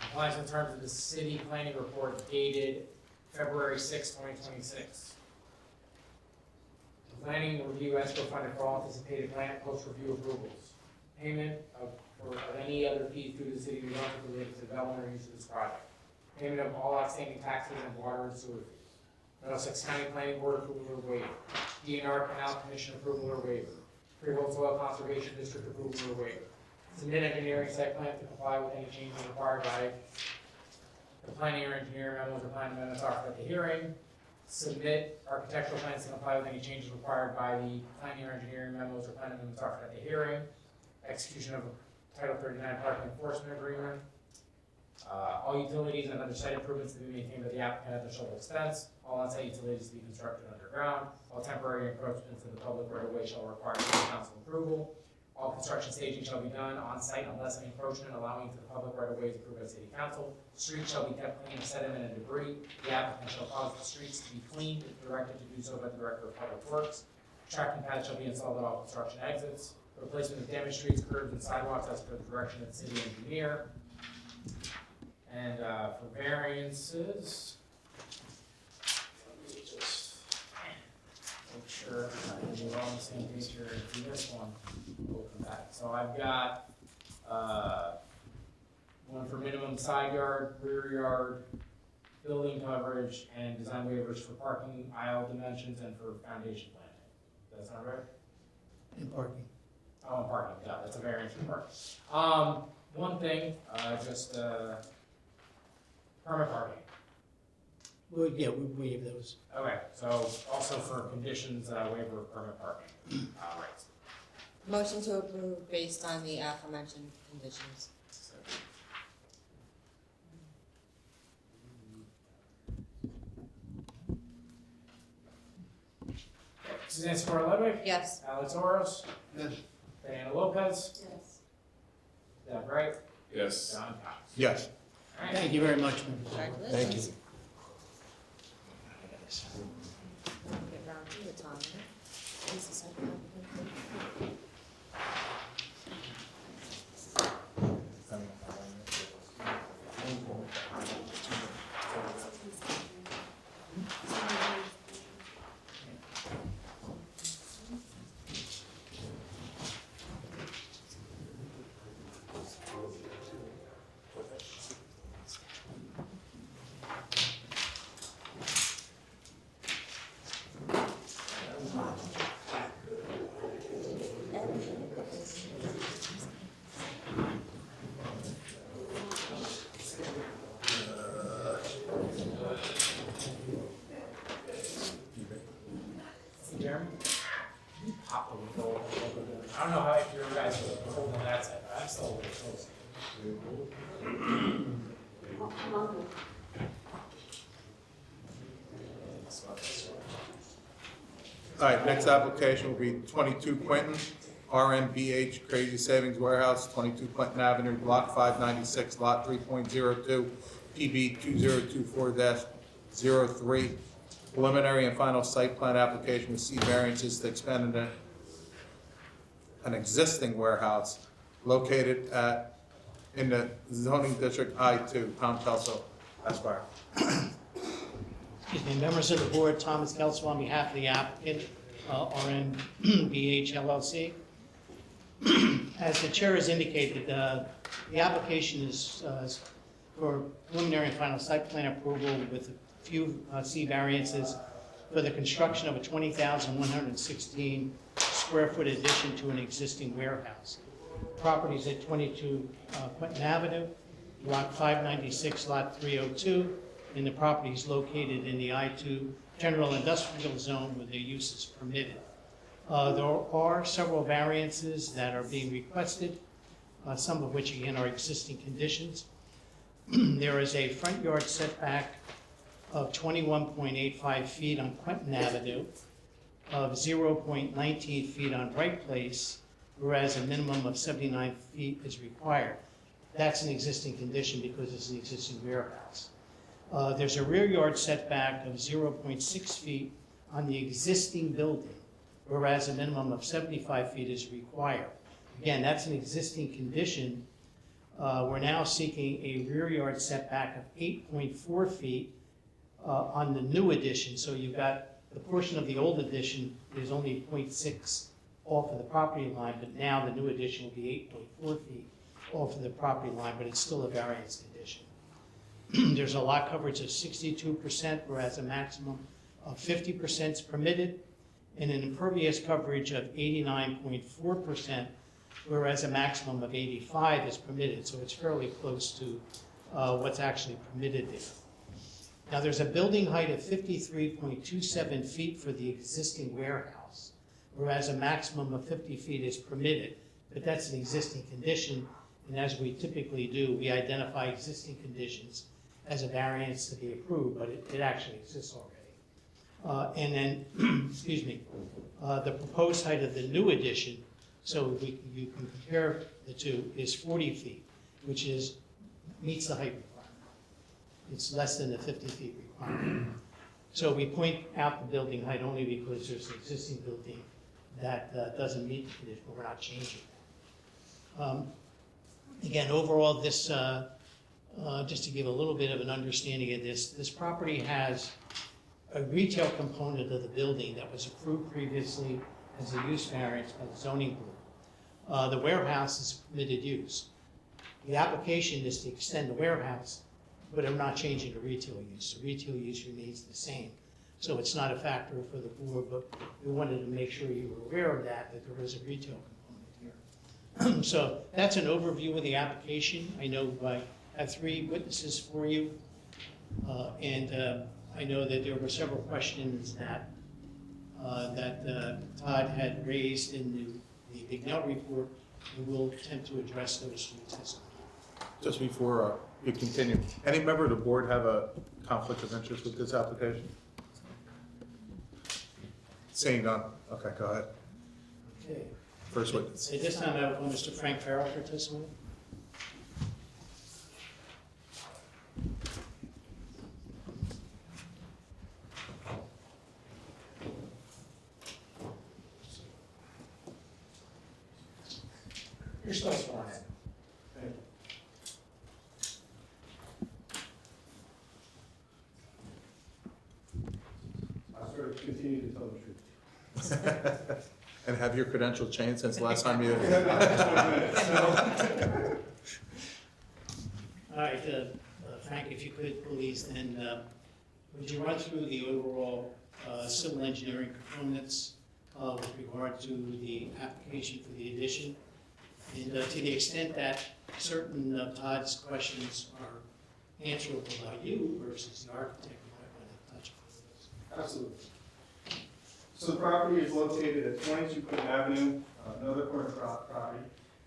Compliance in terms of the city planning report dated February 6, 2026. Planning review escrow funded for all anticipated plan post-review approvals. Payment of any other fees due to the city of New Brunswick related to development or use of this project. Payment of all outstanding taxes and water and sewer fees. Middlesex County Planning Board approval or waiver. DNR Canal Commission approval or waiver. Freehold Soil Conservation District approval or waiver. Submit engineering site plan to comply with any changes required by the planning or engineering memos or plan amendments offered at the hearing. Submit architectural plans to comply with any changes required by the planning or engineering memos or plan amendments offered at the hearing. Execution of a Title 39 parking enforcement agreement. All utilities and other site improvements to be maintained by the applicant at their sole expense. All on-site utilities to be constructed underground. All temporary encroachments in the public right-of-way shall require city council approval. All construction staging shall be done on-site unless an encroachment allowing to the public right-of-way is approved by city council. Streets shall be kept clean of sediment and debris. The applicant shall cause the streets to be cleaned if directed to do so by the Director of Public Works. Tracking pads shall be installed at all construction exits. Replacement of damaged streets, curbs, and sidewalks as per the direction of the city engineer. And for variances, let me just make sure we're on the same page here and do this one. Open that. So I've got one for minimum side yard, rear yard, building coverage, and design waivers for parking aisle dimensions and for foundation planting. Does that sound right? And parking. Oh, and parking, yeah, that's a variance for parking. One thing, permit parking. Well, yeah, we waive those. Okay, so also for conditions, waiver of permit parking. Right. Motion to approve based on the aforementioned conditions. Suzanne Spore Ludwig, Yes. Alex Oros, Yes. Diana Lopez, Yes. Deb Wright, Yes. John Cox. Yes. All right. Thank you very much, members. Congratulations. Thank you. Get round to it, Tom. This is second applicant. Pop the window open. I don't know how if you guys are holding on that side, but I'm still a little close. All right, next application will be 22 Quinton, RMBH Crazy Savings Warehouse, 22 Clinton Avenue, Block 596, Lot 3.02, PB 2024-03. Preliminary and final site plan application with C variances to expand an existing warehouse located in the zoning district I2, Tom Kelso, Esquire. Excuse me, members of the board, Thomas Kelso on behalf of the applicant, RMBH LLC. As the chair has indicated, the application is for preliminary and final site plan approval with a few C variances for the construction of a 20,116 square foot addition to an existing warehouse. Property is at 22 Quinton Avenue, Block 596, Lot 302, and the property is located in the I2 General Industrial Zone where the use is permitted. There are several variances that are being requested, some of which again are existing conditions. There is a front yard setback of 21.85 feet on Quinton Avenue, of 0.19 feet on Bright Place, whereas a minimum of 79 feet is required. That's an existing condition because it's an existing warehouse. There's a rear yard setback of 0.6 feet on the existing building, whereas a minimum of 75 feet is required. Again, that's an existing condition. We're now seeking a rear yard setback of 8.4 feet on the new addition. So you've got the portion of the old addition is only 0.6 off of the property line, but now the new addition will be 8.4 feet off of the property line, but it's still a variance condition. There's a lot coverage of 62%, whereas a maximum of 50% is permitted, and an impervious coverage of 89.4%, whereas a maximum of 85% is permitted. So it's fairly close to what's actually permitted there. Now, there's a building height of 53.27 feet for the existing warehouse, whereas a maximum of 50 feet is permitted, but that's an existing condition, and as we typically do, we identify existing conditions as a variance to be approved, but it actually exists already. And then, excuse me, the proposed height of the new addition, so you can compare the two, is 40 feet, which meets the height requirement. It's less than the 50 feet requirement. So we point out the building height only because there's an existing building that doesn't meet the condition, but we're not changing that. Again, overall, this, just to give a little bit of an understanding of this property has a retail component of the building that was approved previously as a use variance by the zoning board. The warehouse is permitted use. The application is to extend the warehouse, but I'm not changing the retail use. The retail use remains the same. So it's not a factor for the board, but we wanted to make sure you were aware of that there is a retail component here. So that's an overview of the application. I know I have 3 witnesses for you, and I know that there were several questions that Todd had raised in the Bignell report, and we'll attempt to address those through testimony. Just before you continue, any member of the board have a conflict of interest with this application? Seeing none, okay, go ahead. Okay. First witness. At this time, I will Mr. Frank Farrell for testimony. You're still sworn in. Thank you. I sort of continue to tell the truth. And have your credential changed since the last time you? All right, Frank, if you could please, then would you run through the overall civil engineering components with regard to the application for the addition? And to the extent that certain of Todd's questions are answerable by you versus the architect, you might want to touch upon those. Absolutely. So the property is located at 22 Quinton Avenue, another corner property,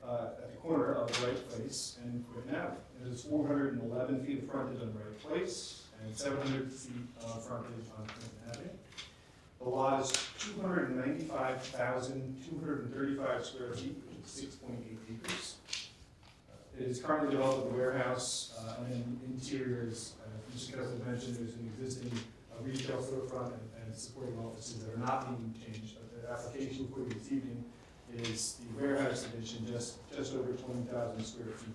at the corner of Wright Place and Quinton Avenue. It is 411 feet of frontage on Wright Place and 700 feet of frontage on Quinton Avenue. The lot is 295,235 square feet, which is 6.8 acres. It is currently developed with a warehouse, and then interiors, Mr. Kessler mentioned, there's an existing retail storefront and supporting offices that are not being changed. But the application for you this evening is the warehouse addition, just over 20,000 square feet,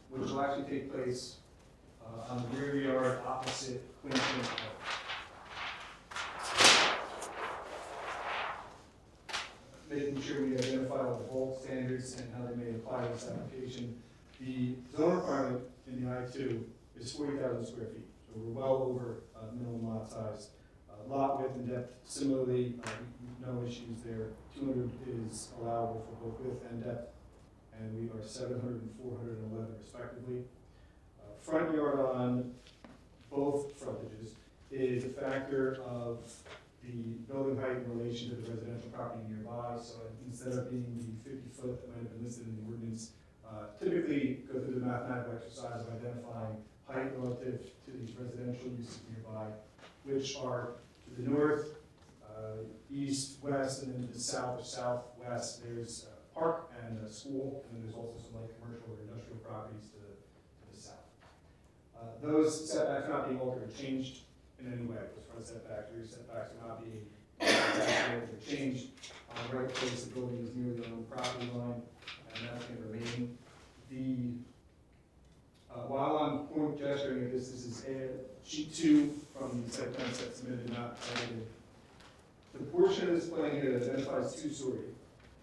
which will actually take place on the rear yard opposite Quinton Avenue. Making sure we identify all the bulk standards and how they may apply to this application. The zone requirement in the I-2 is 40,000 square feet, so we're well over minimum lot size. Lot width and depth, similarly, no issues there. 200 is allowable for both width and depth, and we are 700 and 411 respectively. Front yard on both frontages is a factor of the building height in relation to the residential property nearby. So instead of being the 50-foot that might have been listed in the ordinance, typically go through the mathematical exercise of identifying height relative to these residential uses nearby, which are to the north, east, west, and then to the south or southwest. There's a park and a school, and then there's also some light commercial or industrial properties to the south. Those setbacks are not being altered or changed in any way. Those front setbacks, rear setbacks are not being altered or changed. On the right place, the building is near the own property line, and that's going to remain. While I'm point gesturing at this is sheet 2 from the site plan set submitted, not edited. The portion of this plan here that identifies two-story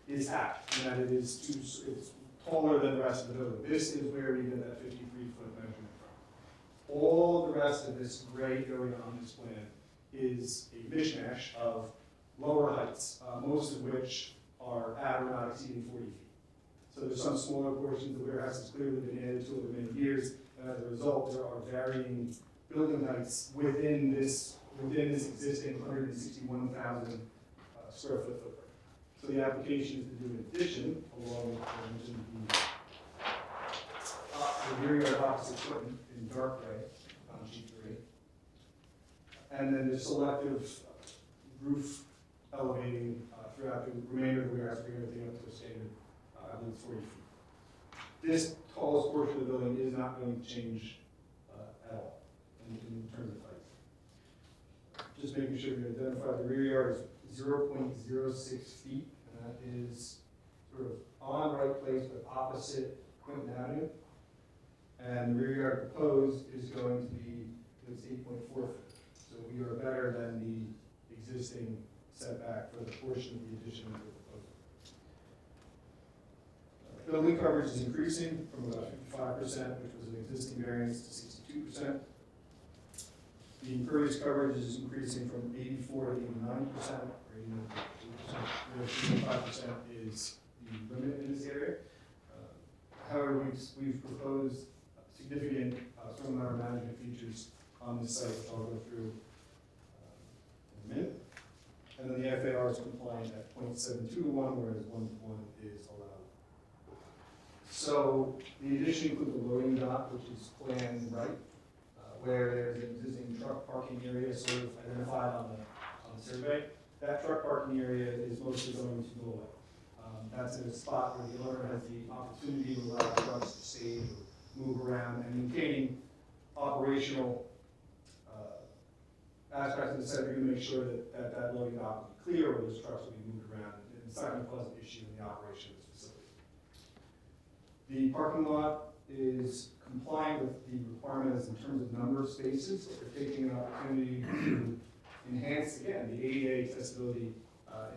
is apt, in that it's taller than the rest of the building. This is where we get that 53-foot measurement from. All the rest of this gray area on this plan is a mishmash of lower heights, most of which are at or not exceeding 40 feet. So there's some smaller portions. The warehouse has clearly been added to over many years, and as a result, there are varying building heights within this existing 161,000 square foot footprint. So the application is to do an addition along with the rear yard opposite Quinton in dark gray on sheet 3, and then the selective roof elevating throughout the remainder of the warehouse, bringing everything up to a standard. I believe it's 40 feet. This tallest portion of the building is not going to change at all in terms of height. Just making sure we identify the rear yard is 0.06 feet, and that is sort of on Wright Place but opposite Quinton Avenue. And the rear yard proposed is going to be, it's 8.4 feet. So we are better than the existing setback for the portion of the addition that we're proposing. Building coverage is increasing from about 55%, which was an existing variance, to 62%. The impervious coverage is increasing from 84 to 89%, or 85% is the limit in this area. However, we've proposed significant stormwater management features on this site, which I'll go through in a minute. And then the FAR is compliant at 0.72 to 1, whereas 1 to 1 is allowed. So the addition includes a loading dock, which is planned right, where there's an existing truck parking area sort of identified on the survey. That truck parking area is mostly going to go away. That's in a spot where the owner has the opportunity to allow trucks to stage or move around, and maintaining operational aspects of the site. We're going to make sure that loading dock will be clear, where those trucks will be moved around, and it's not going to cause an issue in the operation of this facility. The parking lot is compliant with the requirements in terms of number of spaces. We're taking an opportunity to enhance, again, the ADA accessibility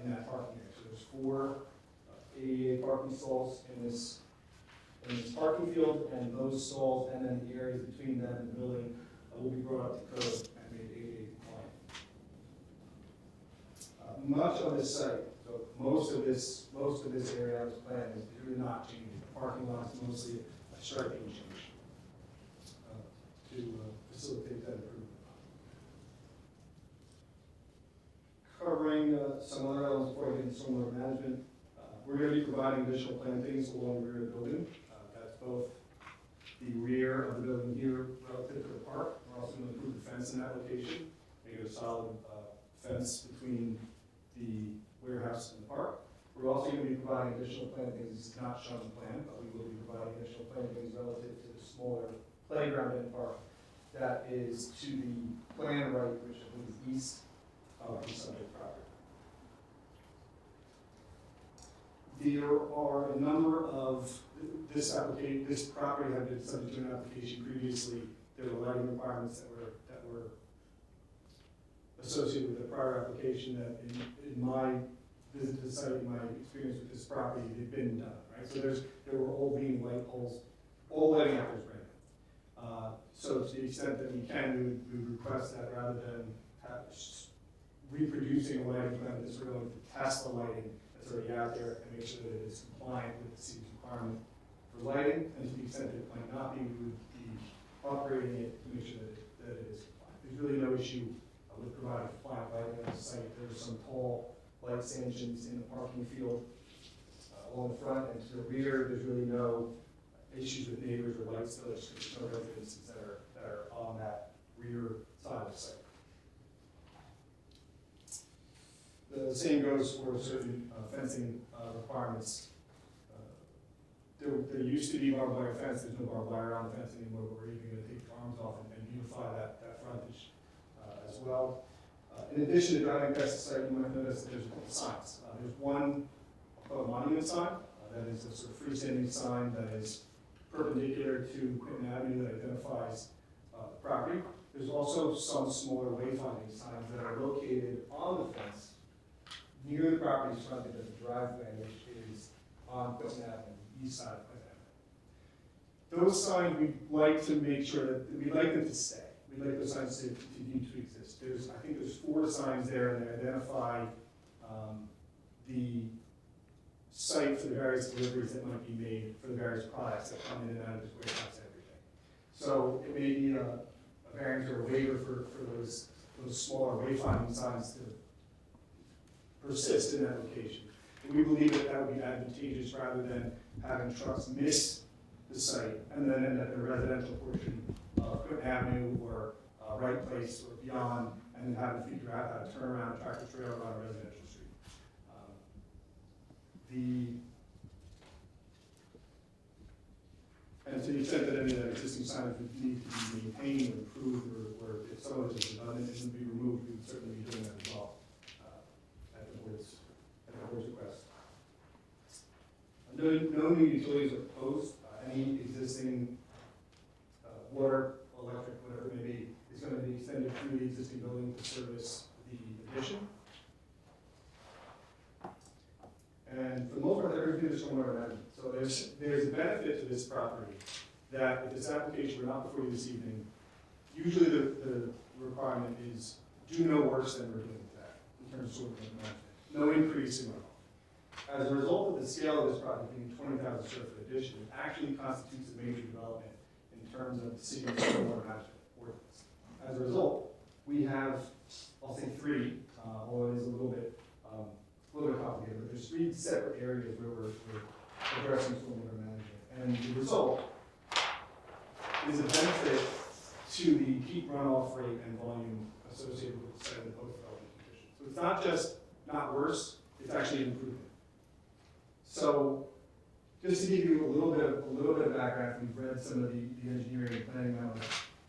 in that parking area. So there's 4 ADA parking stalls in this parking field, and those stalls and then the areas between them and the building will be brought up to code and made ADA compliant. Much of this site, so most of this area of this plan is really not changing. The parking lot is mostly a striping change to facilitate that improvement. Covering stormwater management. We're going to be providing additional plantings along the rear of the building. That's both the rear of the building here relative to the park. We're also going to improve the fence in that location, make it a solid fence between the warehouse and the park. We're also going to be providing additional plantings. This is not shown on the plan, but we will be providing additional plantings relative to the smaller playground in the park. That is to the plan right, which I believe is east of the subject property. There are a number of, this property had been subject to an application previously. There were lighting requirements that were associated with the prior application that in my visit to the site, in my experience with this property, they've been done, right? So there were old beam light poles, all lighting out there is brand new. So to the extent that we can, we would request that rather than reproducing a lighting plan, that we're going to test the lighting that's already out there and make sure that it is compliant with the city's requirement for lighting, and to the extent that it might not be, we would be upgrading it to make sure that it is compliant. There's really no issue with providing compliant lighting on the site. There's some tall light stanchions in the parking field along the front, and to the rear, there's really no issues with neighbors or light spillage, because there's no residences that are on that rear side of the site. The same goes for certain fencing requirements. There used to be barbed wire fence. There's no barbed wire on the fence anymore, but we're even going to take the arms off and beautify that frontage as well. In addition to driving past the site, you might notice that there's a couple signs. There's one monument sign that is a sort of freestanding sign that is perpendicular to Quinton Avenue that identifies the property. There's also some smaller wayfinding signs that are located on the fence near the property's frontage of the driveway, which is on Quinton Avenue, the east side of Quinton Avenue. Those signs, we'd like to make sure that, we'd like them to stay. We'd like those signs to continue to exist. I think there's 4 signs there, and they identify the site for the various deliveries that might be made for the various products that come in and out of this warehouse every day. So it may be a variance or a waiver for those smaller wayfinding signs to persist in that location. And we believe that would be advantageous rather than having trucks miss the site and then end up in the residential portion of Quinton Avenue or Wright Place or beyond, and then having to figure out how to turn around a tractor trailer on a residential street. And to the extent that any of that existing signage would need to be maintained or improved, or if some of it is redundant and should be removed, we would certainly be doing that as well at the board's request. No new utilities are proposed. Any existing water, electric, whatever it may be, is going to be extended through the existing building to service the addition. And for the most part, everything is stormwater management. So there's a benefit to this property that if this application were not before you this evening, usually the requirement is do no worse than we're doing today in terms of stormwater management. No increase in runoff. As a result of the scale of this project being 20,000 square foot addition, it actually constitutes a major development in terms of the city's stormwater management ordinance. As a result, we have, I'll say 3, although it is a little bit complicated, but there's 3 separate areas where we're addressing stormwater management. And the result is a benefit to the peak runoff rate and volume associated with the site and post-development conditions. So it's not just not worse, it's actually an improvement. So just to give you a little bit of background, if you've read some of the engineering and planning memos,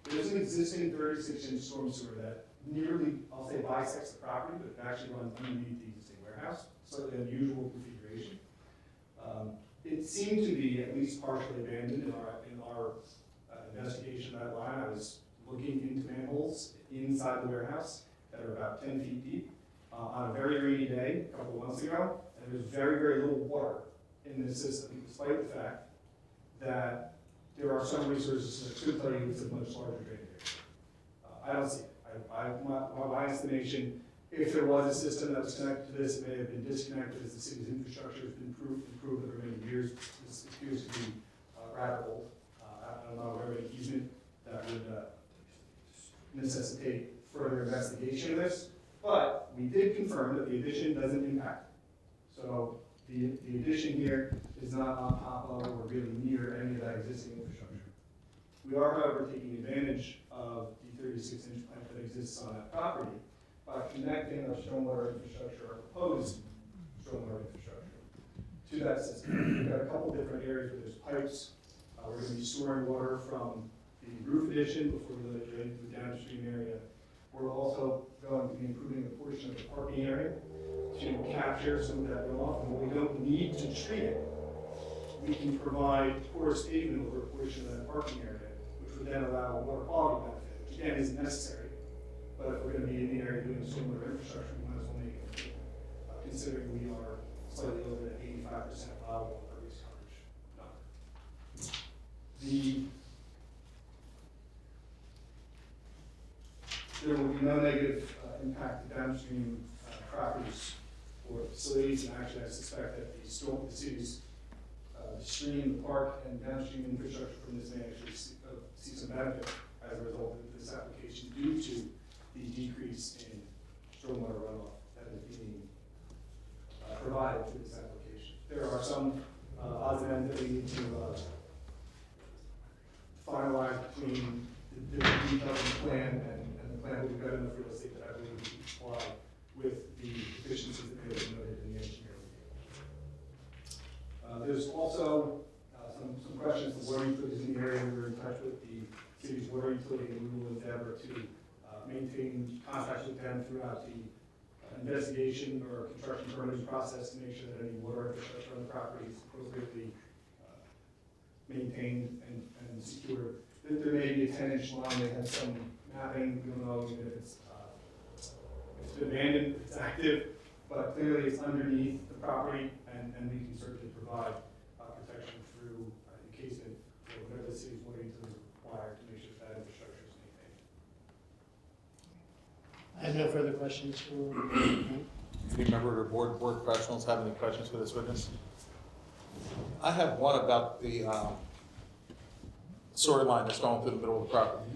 there's an existing 36-inch storm sewer that nearly, I'll say, bisects the property, but it actually runs underneath the existing warehouse. Slightly unusual configuration. It seemed to be at least partially abandoned in our investigation of that line. I was looking into manholes inside the warehouse that are about 10 feet deep on a very rainy day a couple of months ago, and there's very, very little water in this system, despite the fact that there are some resources that could tell you it's a much larger drainage area. I don't see it. My estimation, if there was a system that was connected to this, it may have been disconnected as the city's infrastructure has been improved over many years. This appears to be rather old. I don't know where an easement that would necessitate further investigation of this, but we did confirm that the addition doesn't impact So the addition here is not on top of or really near any of that existing infrastructure. We are, however, taking advantage of the 36-inch pipe that exists on that property by connecting our stormwater infrastructure, our proposed stormwater infrastructure, to that system. We've got a couple different areas where there's pipes. We're going to be storing water from the roof addition before we let it drain to the downstream area. We're also going to be improving a portion of the parking area to capture some of that runoff, and when we don't need to treat it, we can provide porous pavement over a portion of that parking area, which would then allow a water quality benefit, which again isn't necessary. But if we're going to be in the area doing stormwater infrastructure, we might as well make it, considering we are slightly over at 85% allowable impervious coverage number. There will be no negative impact to downstream properties or facilities, and actually I suspect that the city's stream, the park, and downstream infrastructure from this may actually see some benefit as a result of this application due to the decrease in stormwater runoff that is being provided through this application. There are some odds and ends that we need to finalize between the different details of the plan and the plan that we've got enough real estate that I believe we can comply with the efficiencies that may have been noted in the engineering review. There's also some questions of water utilities in the area. We're in touch with the city's water utility, and we will endeavor to maintain contact with them throughout the investigation or construction permitting process to make sure that any water infrastructure on the property is appropriately maintained and secured. There may be a 10-inch line that has some mapping, we don't know even if it's been abandoned, it's active, but clearly it's underneath the property, and we can certainly provide protection through encasement or whatever the city's water utilities require to make sure that infrastructure is maintained. I have no further questions for. Any member of the board professionals have any questions for this witness? I have one about the sewer line that's going through the middle of the property.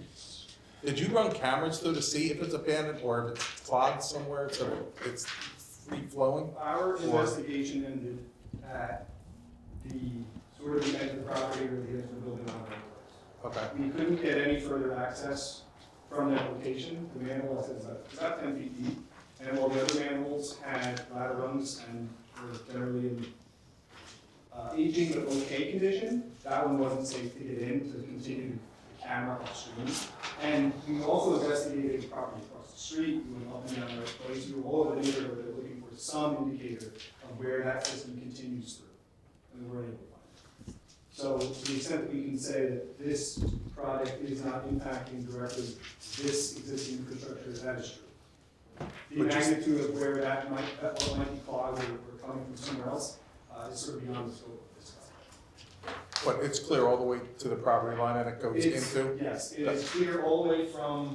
Did you run cameras through to see if it's abandoned or if it's clogged somewhere so that it's free flowing? Our investigation ended at the sort of the edge of the property or the edge of the building on the place. Okay. We couldn't get any further access from that location. The manhole is about 10 feet deep, and while the other manholes had ladder rungs and were generally in aging but okay condition, that one wasn't safe to get in to continue the camera upstream. And we also investigated the property across the street. We went up and down the right place. We were all over the neighborhood looking for some indicator of where that system continues through, and we weren't able to find it. So to the extent that we can say that this project is not impacting directly this existing infrastructure, that is true. The magnitude of where that might, what might be clogged or coming from somewhere else is sort of beyond the scope of this project. But it's clear all the way to the property line and it goes into? Yes, it is clear all the way from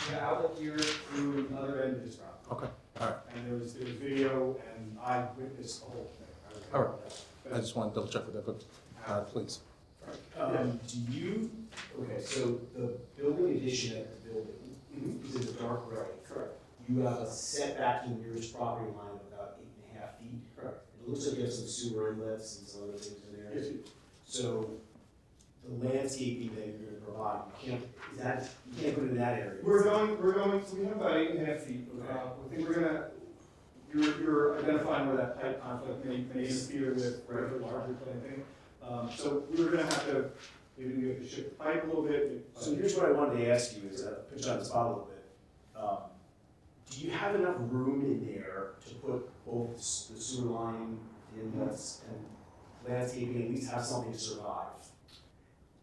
the outlet here through the other end of this property. Okay, all right. And there was video, and I witnessed the whole thing. All right. I just want to double check with that, but please. Do you, okay, so the building addition at the building is in the dark gray. Correct. You have a setback to the nearest property line of about 8.5 feet. Correct. It looks like you have some sewer inlets and some other things in there. Yes, you- So the landscaping that you're gonna provide, you can't put it in that area. We're going, so we have about 8.5 feet. I think we're gonna, you're identifying where that pipe conflict may interfere with the larger planting. So we're gonna have to, maybe we have to shift the pipe a little bit. So here's what I wanted to ask you, is put you on the spot a little bit. Do you have enough room in there to put both the sewer line, the inlets, and landscaping, at least have something to survive?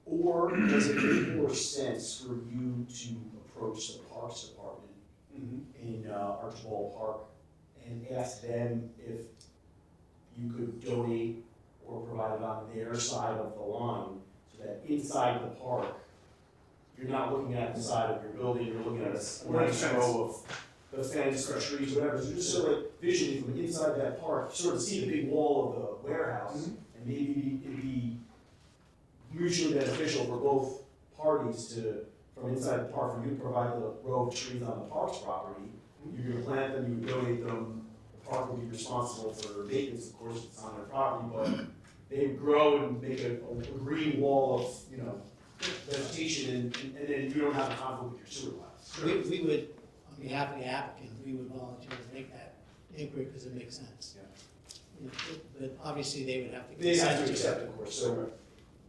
Or does it make more sense for you to approach the Parks Department in Archibald Park and ask them if you could donate or provide it on their side of the line, so that inside the park, you're not looking at the side of your building, you're looking at a nice row of the fence, the trees, whatever, so just sort of like visually from inside that park, sort of see the big wall of the warehouse, and maybe it'd be mutually beneficial for both parties to, from inside the park, for you to provide the row of trees on the park's property, you're gonna plant them, you donate them, park will be responsible for maintenance, of course, it's on their property, but they grow and make a green wall of, you know, vegetation, and then you don't have a conflict with your sewer lines. We would, on behalf of the applicant, we would volunteer to make that inquiry because it makes sense. Yeah. You know, But obviously, they would have to. They have consent to accept, of course, so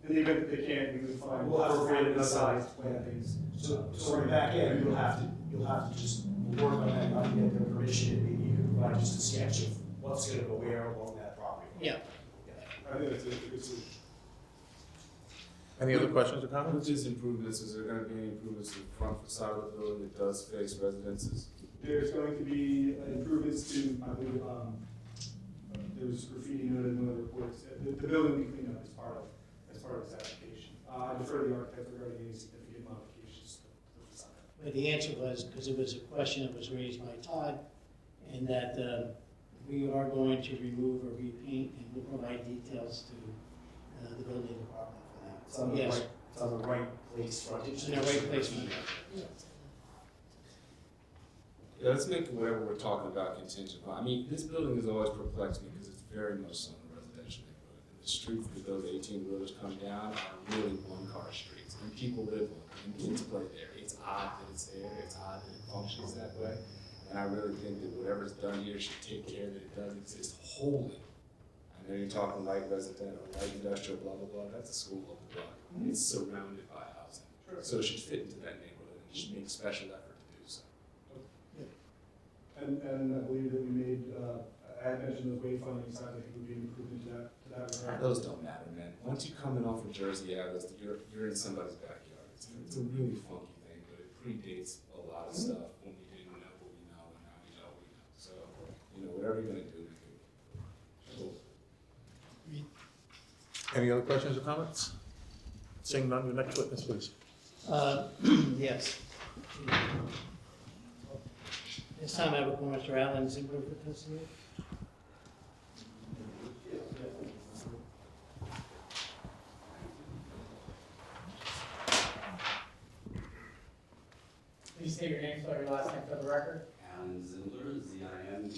In the event that they can't, we would find we'll have to appropriate find another- sized plantings. So on the back end, you'll have to just work on that, not get their permission, and maybe you can provide just a sketch of what's gonna go where along that property. Yeah. I think that's a good solution. Any other questions or With comments? these improvements, is there gonna be any improvements to the front facade of the building that does face residences? There's going to be improvements to, I believe, there was graffiti noted in one of the reports. The building will be cleaned up as part of this application. I defer to the architect regarding any significant modifications to the facade. But the answer was, because it was a question that was raised by Todd, and that we are going to remove or repaint, and we'll provide details to the building department for that. It's on the Yes, right, it's on the right place frontage. it's in the right placement. Yeah, let's make whatever we're talking about contingent upon. I mean, this building has always perplexed me because it's very much so in a residential neighborhood. And the streets that those 18-wheelers come down are really one-car streets, and people live on them, and kids play there. It's odd that it's there, it's odd that it functions that way, and I really think that whatever's done here should take care that it does exist wholly. I know you're talking light residential, light industrial, blah, blah, blah, that's a school up the block. It's surrounded by housing. So it should fit into that neighborhood, and you should make special effort to do so. And I believe that we made, I had mentioned those wayfinding signs, I think would be an improvement to that regard. Those don't matter, man. Once you come in off of Jersey Ave, you're in somebody's backyard. It's a really funky thing, but it predates a lot of stuff when we didn't know what we know, and now we know what we know. So, you know, whatever you're gonna do, make it cool. Any other questions or comments? Seeing none, the next witness, please. Yes. This time I will call Mr. Allen Ziegler for testimony. Please state your name, spell your last name for the record. Alan Zindler, Zimdler.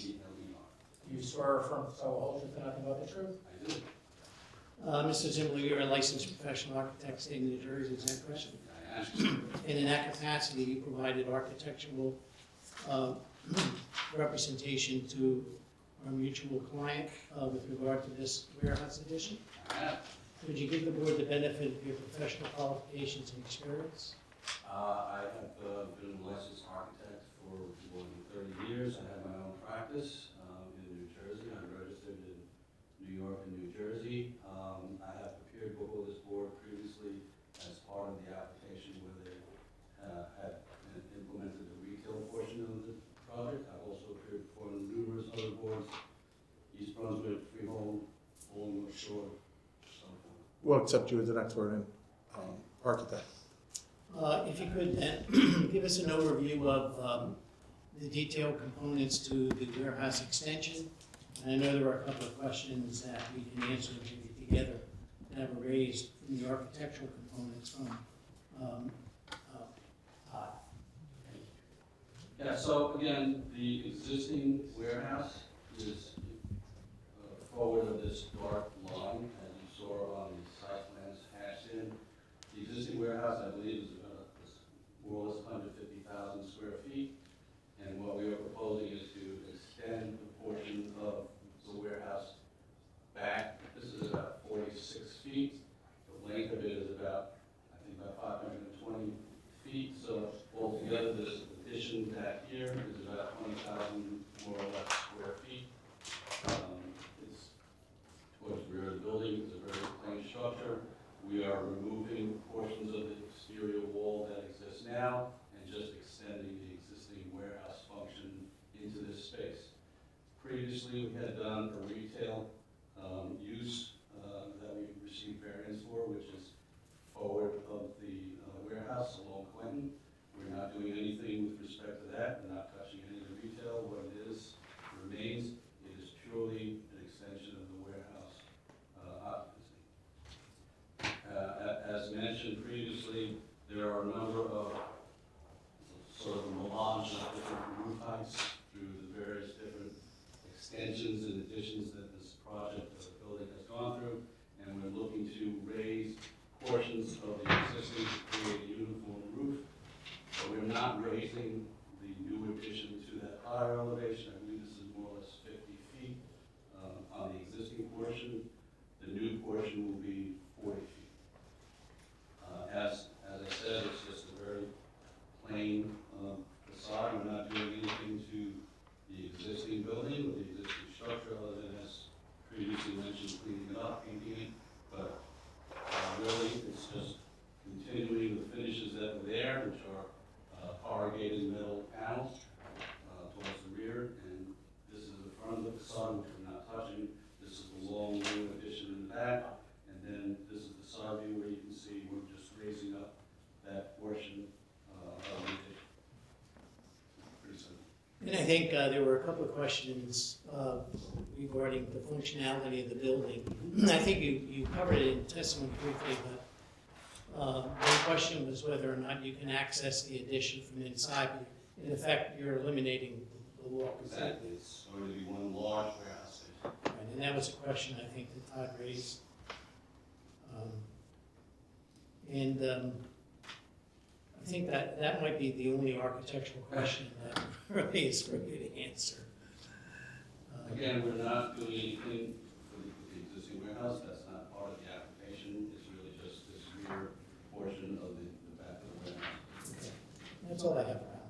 Do you swear or affirm to tell the whole truth and nothing but the truth? I do. Mr. Ziegler, you're a licensed professional architect, state of New Jersey, is that correct? I am. And in that capacity, you provided architectural representation to our mutual client with regard to this warehouse addition. I have. Would you give the board the benefit of your professional qualifications and experience? I have been a licensed architect for more than 30 years. I have my own practice in New Jersey. I'm registered in New York and New Jersey. I have appeared before this board previously as part of the application where they had implemented the retail portion of the project. I've also appeared before numerous other boards, East Brunswick, Freehold, Old North Shore, so forth. Well, except you as an expert in architect. If you could then give us an overview of the detailed components to the warehouse extension. And I know there are a couple of questions that we can answer maybe together that were raised from the architectural components from Todd. Yeah, so again, the existing warehouse is forward of this dark line, as you saw on the site plans hashed in. The existing warehouse, I believe, is more or less 150,000 square feet. And what we are proposing is to extend the portion of the warehouse back. This is about 46 feet. The length of it is about, I think, about 520 feet. So altogether, this addition back here is about 20,000 more or less square feet. It's towards the rear of the building. It's a very plain structure. We are removing portions of the exterior wall that exists now and just extending the existing warehouse function into this space. Previously, we had done a retail use that we received variance for, which is forward of the warehouse along Clinton. We're not doing anything with respect to that. We're not touching any of the retail. What it is remains. It is purely an extension of the warehouse occupancy. As mentioned previously, there are a number of sort of melange of different roof heights through the various different think there were a couple of questions regarding the functionality of the building. I think you covered it in testimony briefly, but one question was whether or not you can access the addition from inside. In effect, you're eliminating the walk. Exactly, it's going to be one large warehouse space. Right, and that was a question I think that Todd raised. I think that might be the only architectural question that really is for you to answer. Again, we're not doing anything for the existing warehouse, that's not part of the application, it's really just this rear portion of the back of the warehouse. Okay. That's all I have around.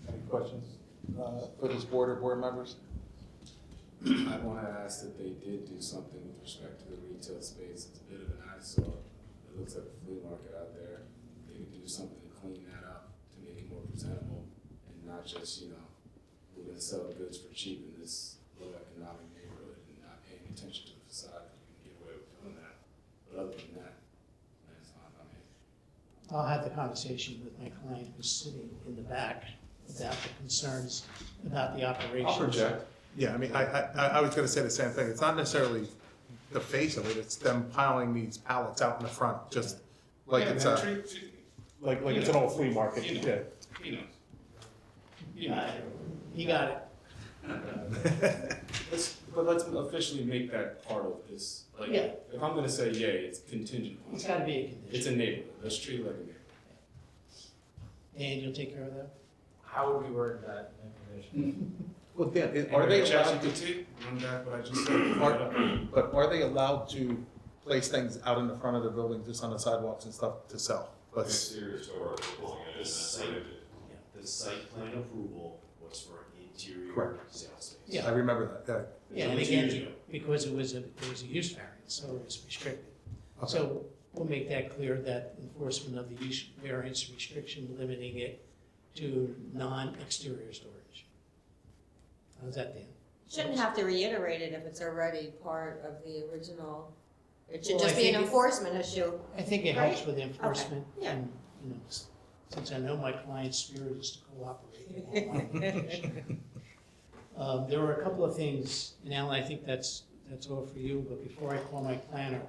Any questions for this board or board members? I want to ask that they did do something with respect to the retail space. It's a bit of an eyesore. It looks like a flea market out there. They could do something to clean that up, to make it more presentable, and not just, we're going to sell goods for cheap in this low economic neighborhood and not paying attention to the facade, because we can get away with doing that. But other than that, that's not, I'll have the conversation with my client who's sitting in the back about the concerns about the operations. I'll project. Yeah, I mean, I was gonna say the same thing. It's not necessarily the face of it, it's them piling these pallets out in the front, just like it's like it's an old flea market. Yeah. He knows. He got it. But let's officially make that part of this. Like, Yeah. if I'm gonna say yay, it's contingent on. It's gotta be a It's condition. a neighborhood. Let's treat it like a neighborhood. And you'll take care of that? How would we word that in condition? Well, Dan, are they allowed to, ChatGPT, run back what I just said. but are they allowed to place things out in the front of the building, just on the sidewalks and stuff to sell? Let's, Exterior store, pulling it in, The that's site, limited. the site plan approval was for interior Correct. sales space. Yeah. I remember that, Yeah, and It was years again, ago. because it was a use variance, so it was restricted. Okay. So we'll make that clear, that enforcement of the use variance restriction, limiting it to non-exterior storage. How's that, Dan? Shouldn't have to reiterate it if it's already part of the original. It should Well, just I be an think it- enforcement issue. I think it helps with enforcement. Yeah. And, since I know my client's spirit is to cooperate. There were a couple of things, and Alan, I think that's all for you, but before I call my planner,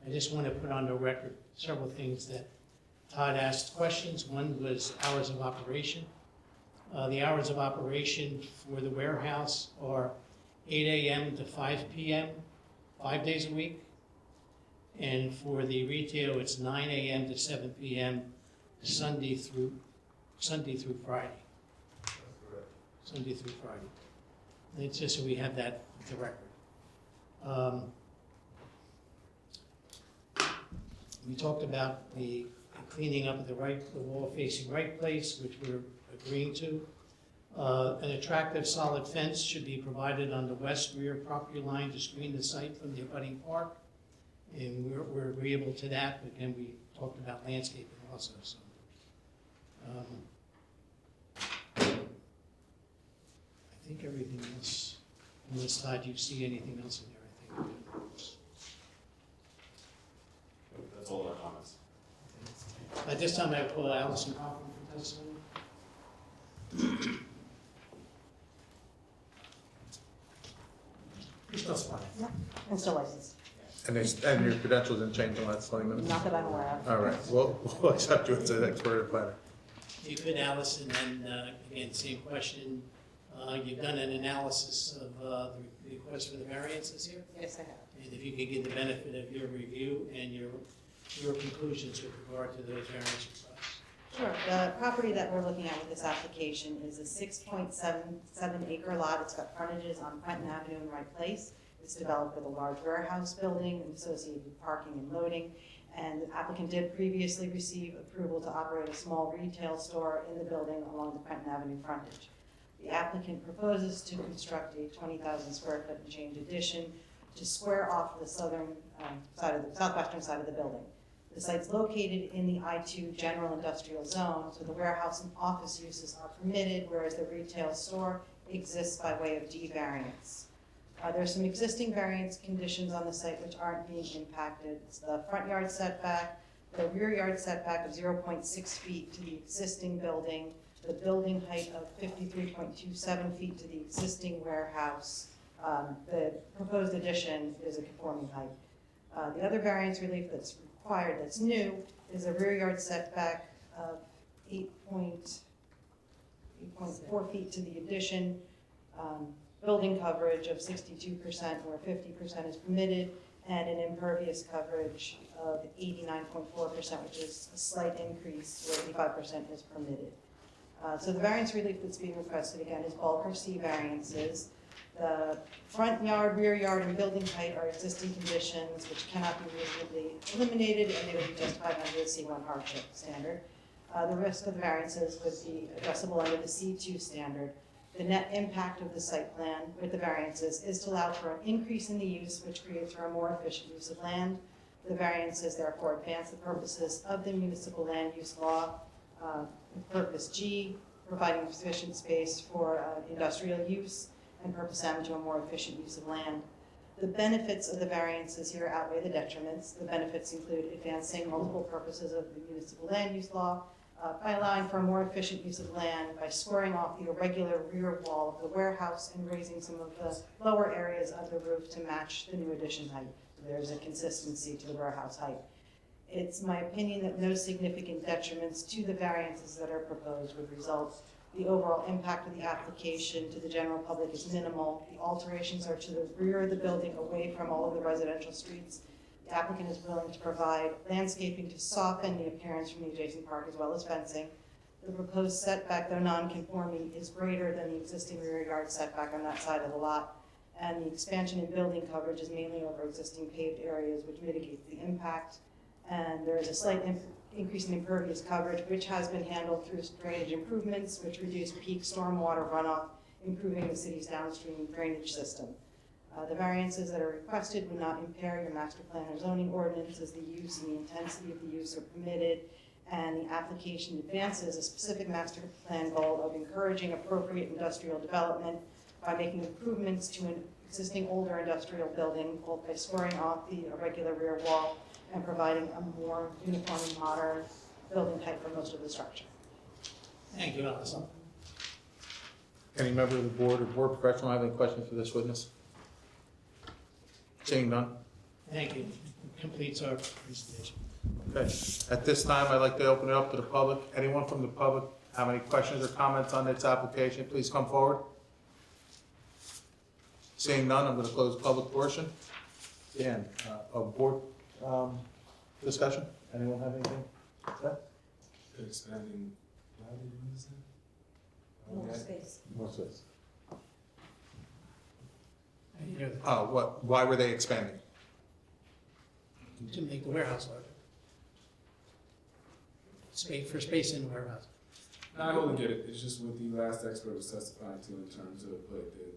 I just want to put on the record several things that Todd asked questions. One was hours of operation. The hours of operation for the warehouse are 8 AM to 5 PM, 5 days a week. And for the retail, it's 9 AM to 7 PM, Sunday through Friday. Sunday through Friday. It's just so we have that for the record. We talked about the cleaning up of the wall facing right place, which we're agreeing to. An attractive solid fence should be provided on the west rear property line to screen the site from the abutting park. And we're agreeable to that, but again, we talked about landscaping also, so. I think everything else, unless Todd, you see anything else in there, I think. That's all our comments. At this time, I call Allison Kaufman for testimony. You're still smiling. I'm still licensed, and your credentials didn't change in the last 20 minutes? not that I'm aware of. All right, we'll accept you as an expert or planner. You could, Allison, and again, same question. You've done an analysis of the request for the variances here, Yes, I have. and if you could give the benefit of your review and your conclusions with regard to those variance requests. Sure. The property that we're looking at with this application is a 6.77 acre lot. It's got frontages on Quentin Avenue and Wright Place. It's developed with a large warehouse building and associated parking and loading. And the applicant did previously receive approval to operate a small retail store in the building along the Quentin Avenue frontage. The applicant proposes to construct a 20,000 square foot and change addition to square off the southwestern side of the building. The site's located in the I-2 general industrial zone, so the warehouse and office uses are permitted, whereas the retail store exists by way of D variance. There's some existing variance conditions on the site which aren't being impacted. It's the front yard setback, the rear yard setback of 0.6 feet to the existing building, the building height of 53.27 feet to the existing warehouse. The proposed addition is a conforming height. The other variance relief that's required, that's new, is a rear yard setback of 8.4 feet to the addition, building coverage of 62% where 50% is permitted, and an impervious coverage of 89.4%, which is a slight increase where 85% is permitted. So the variance relief that's being requested, again, is bulk or C variances. The front yard, rear yard, and building height are existing conditions which cannot be reasonably eliminated, and they would be justified under the C1 hardship standard. The rest of the variances would be addressable under the C2 standard. The net impact of the site plan with the variances is to allow for an increase in the use, which creates for a more efficient use of land. The variances therefore advance the purposes of the municipal land use law. Purpose G, providing sufficient space for industrial use, and purpose M, to a more efficient use of land. The benefits of the variances here outweigh the detriments. The benefits include advancing multiple purposes of the municipal land use law, by allowing for a more efficient use of land, by squaring off the irregular rear wall of the warehouse and raising some of the lower areas of the roof to match the new addition height. So there's a consistency to the warehouse height. It's my opinion that no significant detriments to the variances that are proposed would result. The overall impact of the application to the general public is minimal. The alterations are to the rear of the building, away from all of the residential streets. The applicant is willing to provide landscaping to soften the appearance from the adjacent park, as well as fencing. The proposed setback, though non-conforming, is greater than the existing rear yard setback on that side of the lot. And the expansion in building coverage is mainly over existing paved areas, which mitigates the impact. And there is a slight increase in impervious coverage, which has been handled through drainage improvements, which reduce peak stormwater runoff, improving the city's downstream drainage system. The variances that are requested would not impair your master plan or zoning ordinance, as the use and the intensity of the use are permitted, and the application advances a specific master plan goal of encouraging appropriate industrial development by making improvements to an existing older industrial building, both by squaring off the irregular rear wall and providing a more uniform and modern building type for most of the structure. Thank you, Allison. Any member of the board or board professional have any questions for this witness? Seeing none? Thank you. Completes our presentation. Okay. At this time, I'd like to open it up to the public. Anyone from the public have any questions or comments on this application, please come forward. Seeing none, I'm going to close the public portion. Dan, a board discussion? Anyone have anything? They're expanding, why are they doing this now? More space. More space. I didn't hear that. Why were they expanding? To make the warehouse larger. Space in the warehouse. No, I totally get it, it's just what the last expert was testifying to in terms of like the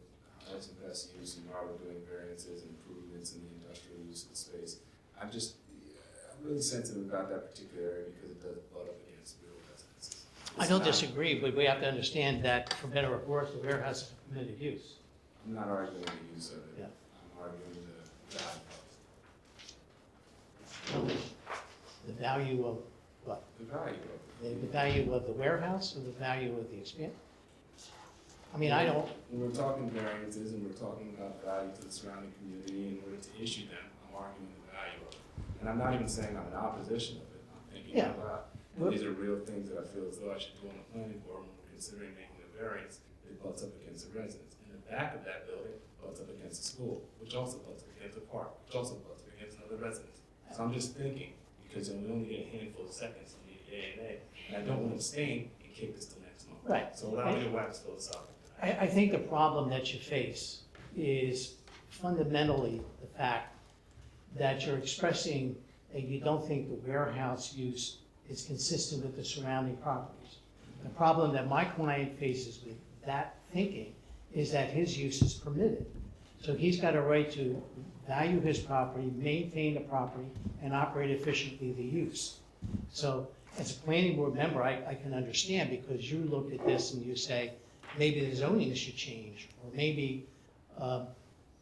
highest and best use and why we're doing variances and improvements in the industrial use of the space. I'm really sensitive about that particular area because it does butt up against real residences. I don't disagree, but we have to understand that for better or worse, the warehouse is a permitted use. I'm not arguing the use of it. Yeah. I'm arguing the value of it. The value of what? The value of it. The value of the warehouse or the value of the expansion? I mean, I don't, When we're talking variances and we're talking about value to the surrounding community and we're to issue them, I'm arguing the value of it. And I'm not even saying I'm in opposition of it, I'm thinking Yeah. about, these are real things that I feel as though I should do on the planning board when we're considering making a variance that butts up against the residents. And the back of that building butts up against the school, which also butts up against the park, which also butts up against another residence. So I'm just thinking, because we only get a handful of seconds to be A&A, and I don't want to abstain and kick this till next month. Right. So allow me to wax philosophical. I think the problem that you face is fundamentally the fact that you're expressing that you don't think the warehouse use is consistent with the surrounding properties. The problem that my client faces with that thinking is that his use is permitted. So he's got a right to value his property, maintain the property, and operate efficiently the use. So as a planning board member, I can understand because you look at this and you say, maybe the zoning should change, or maybe,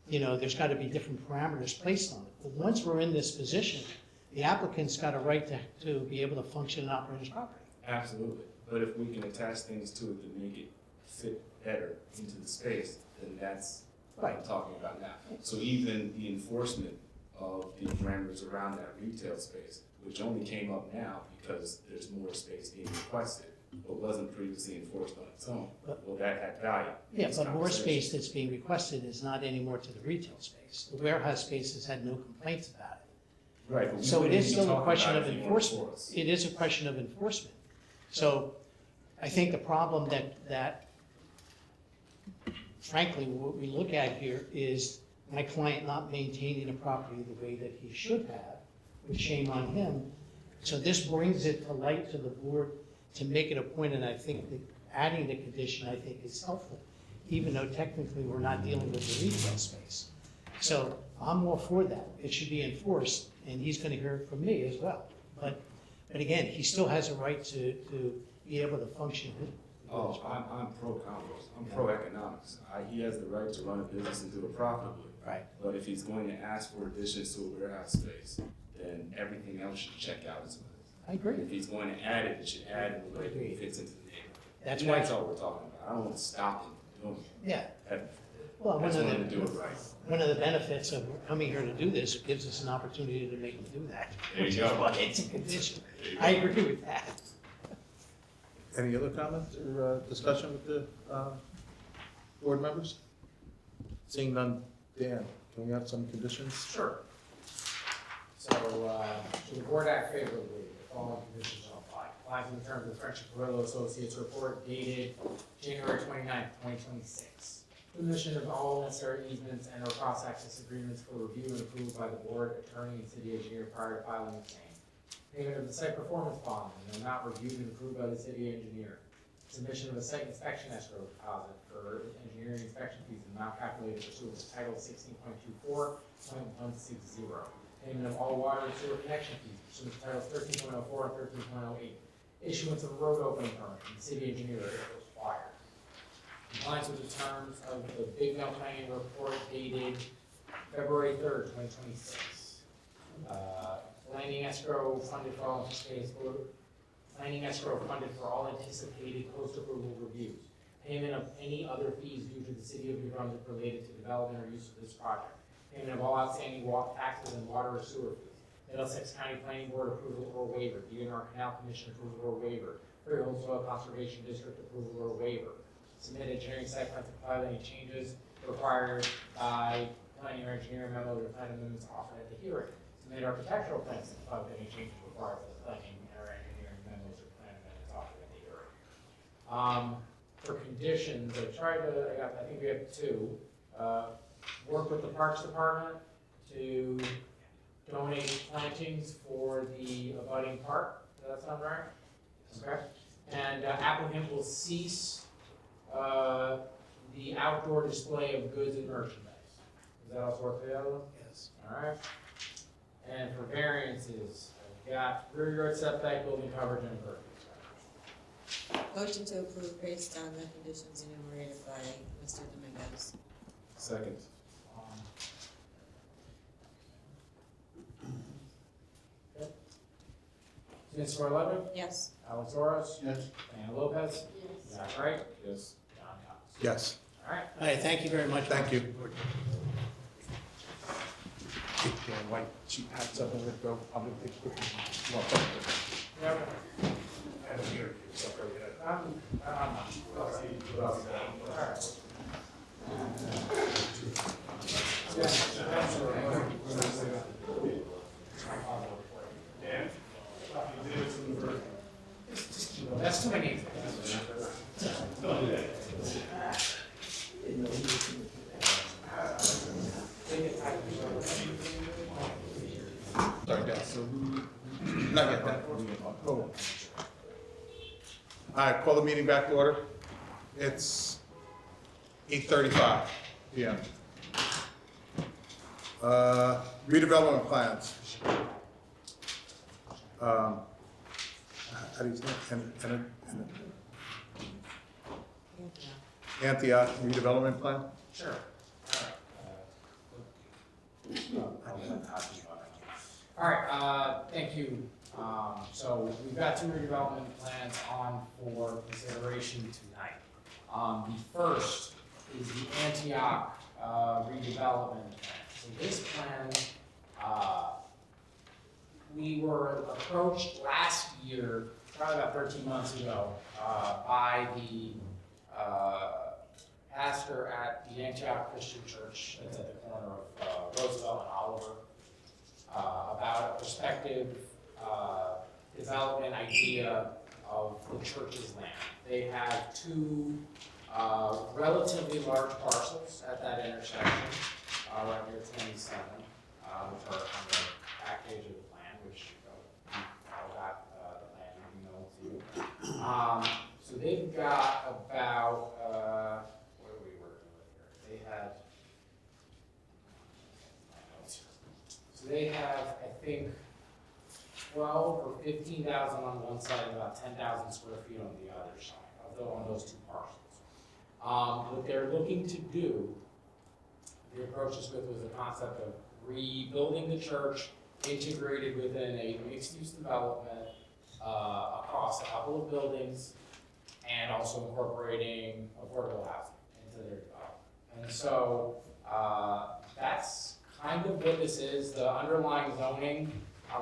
there's got to be different parameters placed on it. But once we're in this position, the applicant's got a right to be able to function and operate his property. Absolutely. But if we can attach things to it to make it fit better into the space, then that's what I'm talking about now. So even the enforcement of the parameters around that retail space, which only came up now because there's more space being requested, but wasn't previously enforced on its own, well, that had value. in Yeah, this but more conversation. space that's being requested is not anymore to the retail space. The warehouse space has had no complaints about it. Right, but we So it wouldn't is be still a talking question about of it if you weren't enforcement. for us. It is a question of enforcement. So I think the problem that frankly, what we look at here is my client not maintaining the property the way that he should have, with shame on him. So this brings it to light to the board to make it a point, and I think that adding the condition, I think, is helpful, even though technically we're not dealing with the retail space. So I'm all for that. It should be enforced, and he's gonna hear it from me as well. But again, he still has a right to be able to function. Oh, I'm pro-commerce, I'm pro-economics. He has the right to run a business and do it profitably. Right. But if he's going to ask for additions to a warehouse space, then everything else should check out as well. I agree. If he's going to add it, it should add in the way that it fits into the neighborhood. That's And why- that's all we're talking about. I don't want to stop him from doing it. Yeah. I Well, just want him to do it right. one of the benefits of coming here to do this, it gives us an opportunity to make him do that. There you which is go. why it's a condition. There you I go. agree with that. Any other comments or discussion with the board members? Seeing none, Dan, can we have some conditions? Sure. So, should the board act favorably, the following conditions shall apply. Applies in terms of the Friendship Carrillo Associates report dated January 29th, 2026. Submission of all necessary easements and or cross-access agreements for review and approved by the board, attorney, and city engineer prior to filing the same. Payment of the site performance bond and amount reviewed and approved by the city engineer. Submission of a site inspection escrow deposit for engineering inspection fees and amount calculated pursuant to Title 16.24.160. Payment of all water and sewer connection fees pursuant to Titles 13.04 and 13.08. Issuance of a road opening permit from the city engineer if required. Compliance with the terms of the Big Mill Planning Report dated February 3rd, 2026. Planning escrow funded for all anticipated post-approval reviews. Payment of any other fees due to the city of New Brunswick related to development or use of this project. Payment of all outstanding taxes and water or sewer fees. Middlesex County Planning Board approval or waiver. DNR Canal Commission approval or waiver. Freehold Soil Conservation District approval or waiver. Submit engineering site plan to comply with any changes required by planning or engineering memo or plan amendments offered at the hearing. Submit architectural plans to comply with any changes required by the planning or engineering memos or plan amendments offered at the hearing. For conditions, I think we have two. Work with the Parks Department to donate plantings for the abutting park. Does that sound right? Okay. And applicant will cease the outdoor display of goods and merchandise. Does that also work for the other one? Yes. All right. And for variances, I've got rear yard setback, building coverage, and impervious coverage. Motion to approve based on the conditions enumerated by Mr. Dominguez. Second. Okay. Ms. Farletta? Yes. Alex Oros? Yes. Diana Lopez? Yes. Zach Wright? Yes. John Cox? Yes. All right. All right, thank you very much. Thank you. Get your white cheap hats up and let's go. I'm gonna take pictures. Yeah. I don't hear you, so go ahead. I'm not. All right. That's too many. Sorry, guys. Not yet, that. Hold on. All right, call the meeting back to order. It's 8:35 PM. Redevelopment plans. How do you say it? Antioch redevelopment plan? Sure. All right, thank you, So we've got two redevelopment plans on for consideration tonight. The first is the Antioch redevelopment plan. So this plan, we were approached last year, probably about 13 months ago, by the pastor at the Antioch Christian Church, that's at the corner of Roosevelt and Oliver, about a prospective development idea of the church's land. They have two relatively large parcels at that intersection, right near 27, which are on the back page of the plan, which you all got the plan, you know too. So they've got about, what are we working with here? They had, so they have, I think, 12 or 15,000 on one side and about 10,000 square feet on the other side, on those two parcels. What they're looking to do, the approach us with was the concept of rebuilding the church integrated within a mixed-use development across a couple of buildings and also incorporating affordable housing into their development. And so that's kind of what this is. The underlying zoning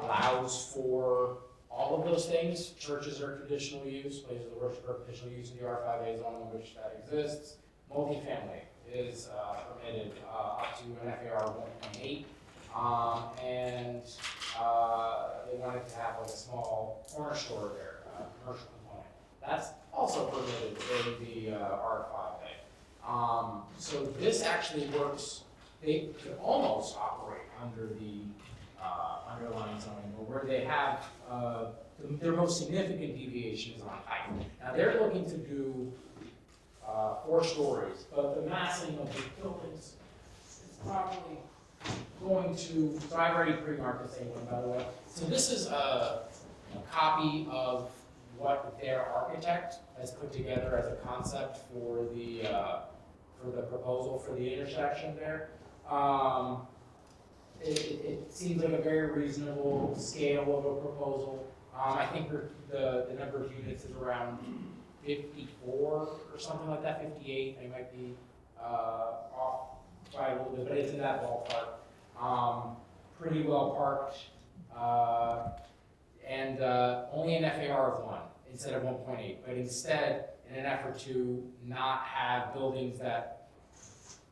allows for all of those things. Churches are traditional use, places of worship are traditional use in the R5A zone in which that exists. Multifamily is permitted up to an FAR 1.8. And they wanted to have like a small corner store there, commercial component. That's also permitted in the R5A. So this actually works, they could almost operate under the underlying zoning, but where they have their most significant deviation is on height. Now they're looking to do 4 stories, but the massing of the buildings is probably going to, so I've already pre-marked this one, by the way. So this is a copy of what their architect has put together as a concept for the proposal for the intersection there. It seems like a very reasonable scale of a proposal. I think the number of units is around 54 or something like that, 58. They might be off by a little bit, but it's in that ballpark. Pretty well parked, and only an FAR of 1 instead of 1.8. But instead, in an effort to not have buildings that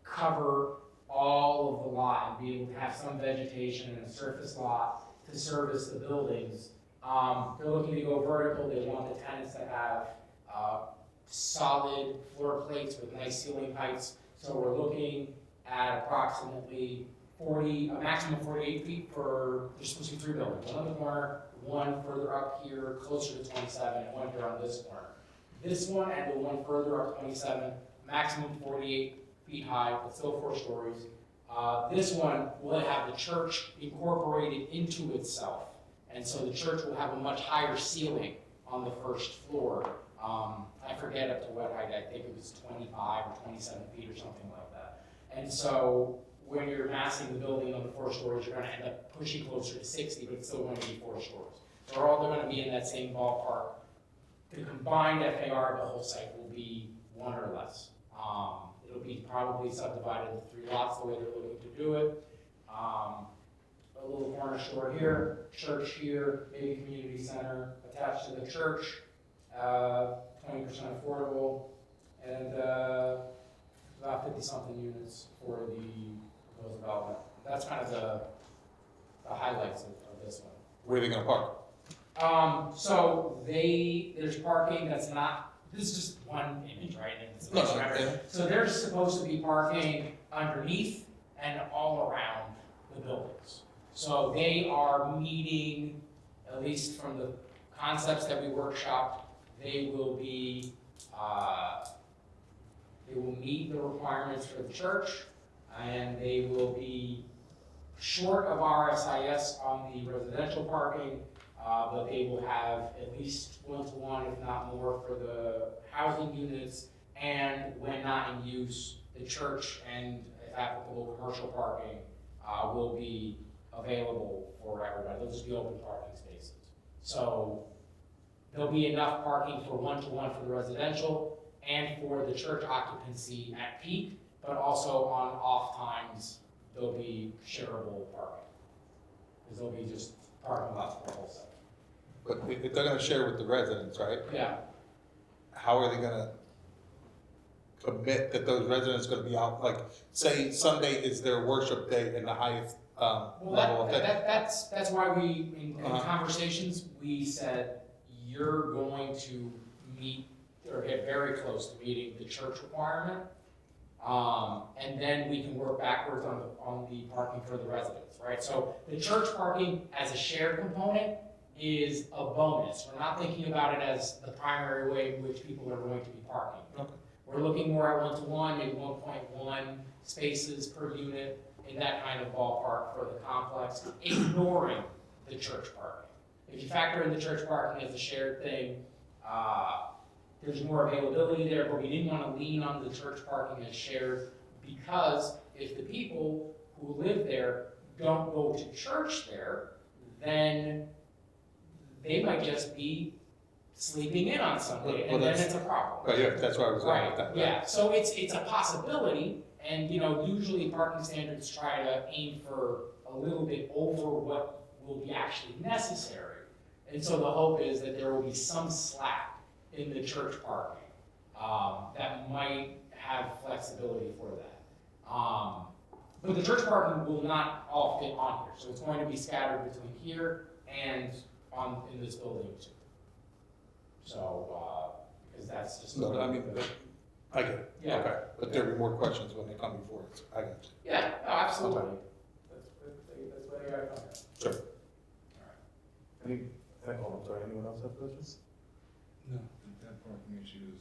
cover all of the lot and be able to have some vegetation and a surface lot to service the buildings. They're looking to go vertical. They want the tenants to have solid floor plates with nice ceiling heights. So we're looking at approximately a maximum of 48 feet for, there's supposed to be 3 buildings. One on the corner, one further up here, closer to 27, and one here on this corner. This one and the one further up 27, maximum 48 feet high, but still 4 stories. This one will have the church incorporated into itself. And so the church will have a much higher ceiling on the first floor. I forget up to what height, I think it was 25 or 27 feet or something like that. And so when you're massing the building on the 4 stories, you're going to end up pushing closer to 60, but it's still going to be 4 stories. So they're going to be in that same ballpark. The combined FAR of the whole site will be 1 or less. It'll be probably subdivided into 3 lots the way they're looking to do it. A little corner store here, church here, maybe community center attached to the church, 20% affordable, and about 50-something units for the proposed development. That's kind of the highlights of this one. Where are they gonna park? So there's parking that's not, this is just one image, right? And it's so there's supposed to be parking underneath and all around the buildings. So they are meeting, at least from the concepts that we workshopped, they will meet the requirements for the church, and they will be short of RSIS on the residential parking, but they will have at least 1-to-1, if not more, for the housing units, and when not in use, the church and, if applicable, commercial parking will be available for everybody. They'll just be open parking spaces. So there'll be enough parking for one-to-one for the residential and for the church occupancy at peak, but also on off times, there'll be shareable parking. Because there'll be just parking lots for the whole site. But if they're gonna share with the residents, right? Yeah, How are they gonna commit that those residents gonna be out, like, say Sunday is their worship day in the highest, well, level of that's why we, in Uh-huh. conversations, we said, you're going to meet, or get very close to meeting the church requirement. And then we can work backwards on the parking for the residents, right? So the church parking as a shared component is a bonus. We're not thinking about it as the primary way in which people are going to be parking. Okay. We're looking more at one-to-one, maybe 1.1 spaces per unit in that kind of ballpark for the complex, ignoring the church parking. If you factor in the church parking as a shared thing, there's more availability there, but we didn't want to lean on the church parking as shared, because if the people who live there don't go to church there, then they might just be sleeping in on Sunday, Well, and then that's- it's a problem. But yeah, that's why I was going with that. Right, yeah, so it's a possibility, and, usually parking standards try to aim for a little bit over what will be actually necessary. And so the hope is that there will be some slack in the church parking, that might have flexibility for that. But the church parking will not all fit on here, so it's going to be scattered between here and in this building too. So, because that's just. No, I mean, I get it. Yeah. Okay, but there'll be more questions when they come before us. I got you. Yeah, no, absolutely. That's why they gotta come here. Sure. All Any, oh, I'm sorry, anyone else have questions? No, that parking issue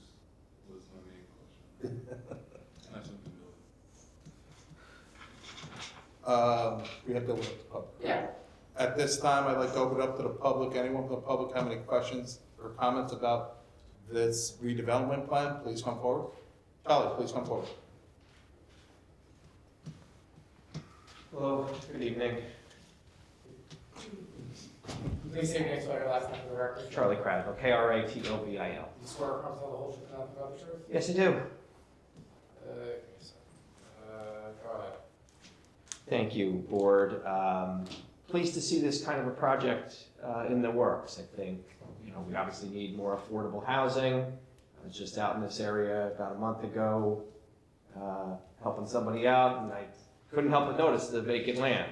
was my main question. Not something new. We have to open up the public. Yeah. At this time, I'd like to open up to the public. Anyone from the public have any questions or comments about this redevelopment plan, please come forward. Charlie, please come forward. Hello, good evening. Please say your name, so your last name for the record. Charlie Cradville, Kravil. You swear to tell the whole truth and nothing but the truth? Yes, I do. Go ahead. Thank you, Board. Pleased to see this kind of a project in the works. I think, we obviously need more affordable housing. I was just out in this area about a month ago, helping somebody out, and I couldn't help but notice the vacant land.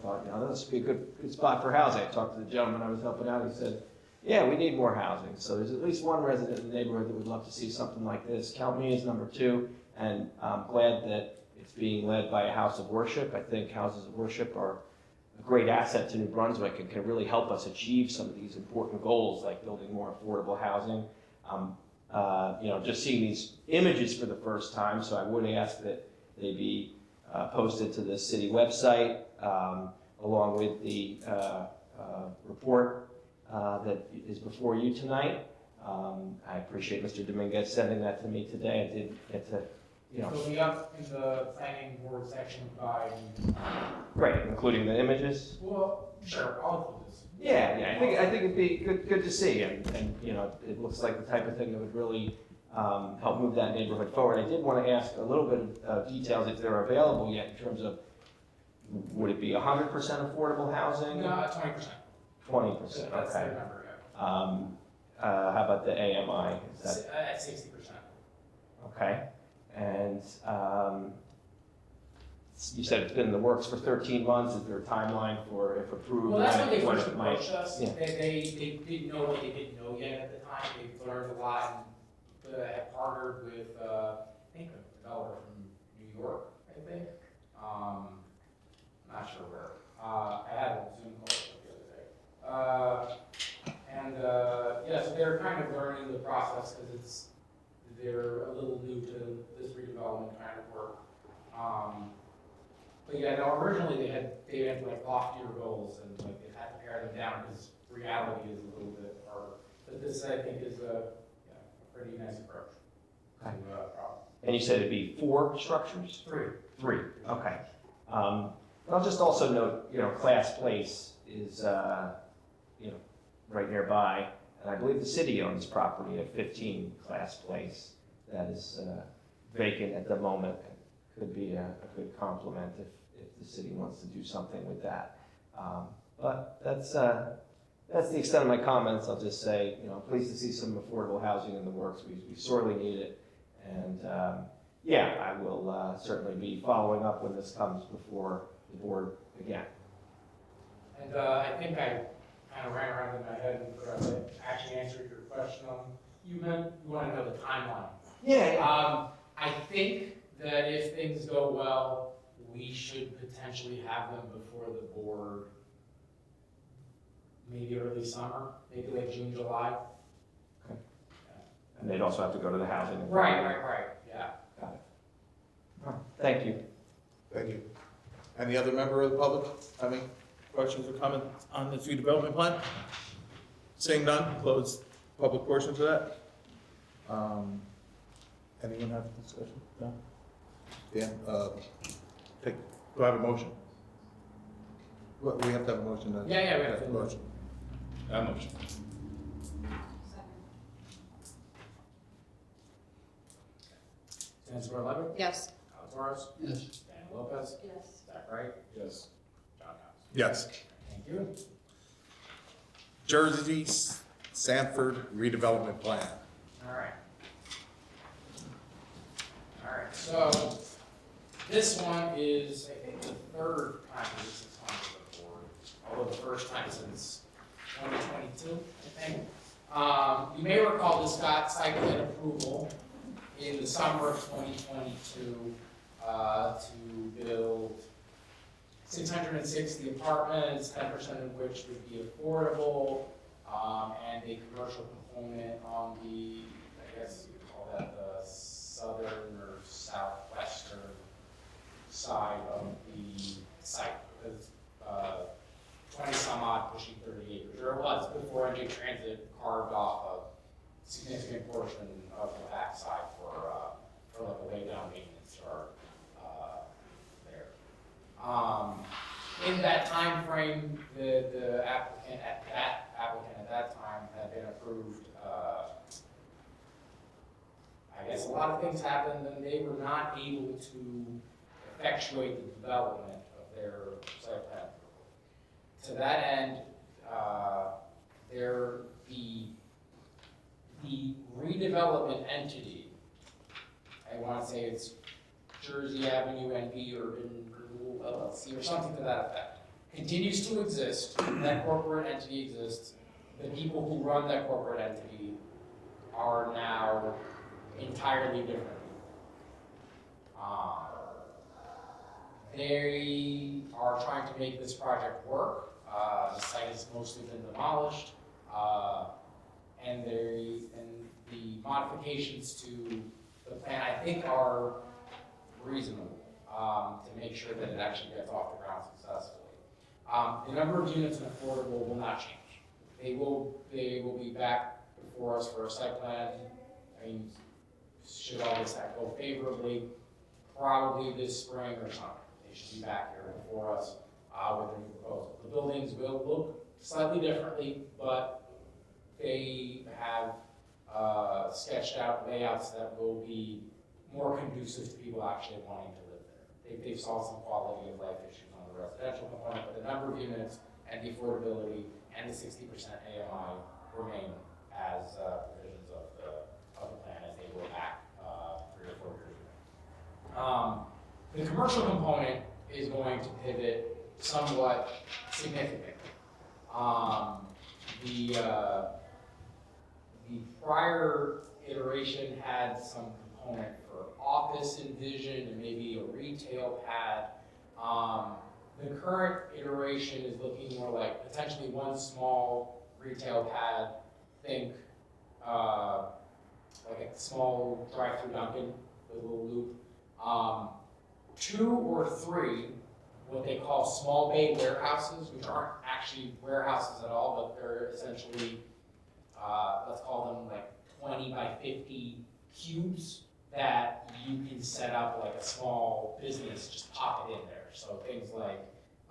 Thought, this would be a good spot for housing. I talked to the gentleman I was helping out. He said, yeah, we need more housing. So there's at least one resident in the neighborhood that would love to see something like this. Count me as number 2, and I'm glad that it's being led by a house of worship. I think houses of worship are a great asset to New Brunswick and can really help us achieve some of these important goals, like building more affordable housing. Just seeing these images for the first time, so I would ask that they be posted to the city website, along with the report that is before you tonight. I appreciate Mr. Dominguez sending that to me today. I did get to, It'll be up in the planning board section by, great, including the images. well, sure, I'll include this. Yeah, I think it'd be good to see, and it looks like the type of thing that would really help move that neighborhood forward. I did want to ask a little bit of details, if they're available yet, in terms of, would it be 100% affordable housing? No, 20%. 20%, That's the okay. number, yeah. How about the AMI? Is that, At 60%. okay, and you said it's been in the works for 13 months. Is there a timeline for, if approved? Well, that's when they when first it might- approached us. Yeah. They didn't know what they didn't know yet at the time. They've learned a lot and have partnered with, I think, a developer from New York, I think. Not sure where. I had a Zoom call the other day. Yeah, so they're kind of learning the process because they're a little new to this redevelopment kind of work. But yeah, no, originally they had like loftier goals and like they had to pare them down because reality is a little bit harder. But this, I think, is a pretty nice approach to the problem. And you said it'd be 4 structures? 3, okay. I'll just also note, Class Place is, right nearby. And I believe the city owns property at 15 Class Place that is vacant at the moment. Could be a good complement if the city wants to do something with that. But that's the extent of my comments. I'll just say, I'm pleased to see some affordable housing in the works. We sorely need it. And yeah, I will certainly be following up when this comes before the board again. And I think I kind of ran around in my head and forgot to actually answer your question on, you want to know the timeline. Yeah. I think that if things go well, we should potentially have them before the board maybe early summer, maybe like June, July. Okay. And they'd also have to go to the housing. Right, yeah. Got it. All right. Thank you. Thank you. Any other member of the public have any questions or comments on this redevelopment plan? Seeing none, close public portion to that. Anyone have a discussion? No? Dan, do I have a motion? Well, we have to have a motion then. Yeah, we have to. Motion. Motion. Councilor Levitt? Yes. Alex Morris? Yes. Diana Lopez? Yes. Zach Wright? Yes. John Cox? Yes. Thank you. Jersey Sanford redevelopment plan. All right. So this one is, I think, the third time this has come to the board, although the first time since 2022, I think. You may recall this got site plan approval in the summer of 2022 to build 660 apartments, 10% of which would be affordable, and a commercial component on the, I guess you could call that the southern or southwestern side of the site. Because 20 some odd, pushing 30 acres, or it was before NJ Transit carved off a significant portion of the backside for like a way down maintenance or there. In that time frame, the applicant at that time had been approved. I guess a lot of things happened, and they were not able to effectuate the development of their site plan approval. To that end, the redevelopment entity, I want to say it's Jersey Avenue NV Urban Renewal LLC or something to that effect, continues to exist. That corporate entity exists. The people who run that corporate entity are now entirely different. They are trying to make this project work. The site has mostly been demolished, and the modifications to the plan, I think, are reasonable to make sure that it actually gets off the ground successfully. The number of units and affordable will not change. They will be back before us for a site plan. I mean, should all this go favorably, probably this spring or summer. They should be back here before us with a new proposal. The buildings will look slightly differently, but they have sketched out layouts that will be more conducive to people actually wanting to live there. They've solved some quality of life issues on the residential component, but the number of units and the affordability and the 60% AMI remain as provisions of the plan as they were back 3 or 4 years ago. The commercial component is going to pivot somewhat significantly. The prior iteration had some component for office envision and maybe a retail pad. The current iteration is looking more like potentially one small retail pad. Think like a small drive-through Dunkin' with a little loop. 2 or 3 what they call small bay warehouses, which aren't actually warehouses at all, but they're essentially, let's call them like 20 by 50 cubes that you can set up like a small business, just pop it in there. So things like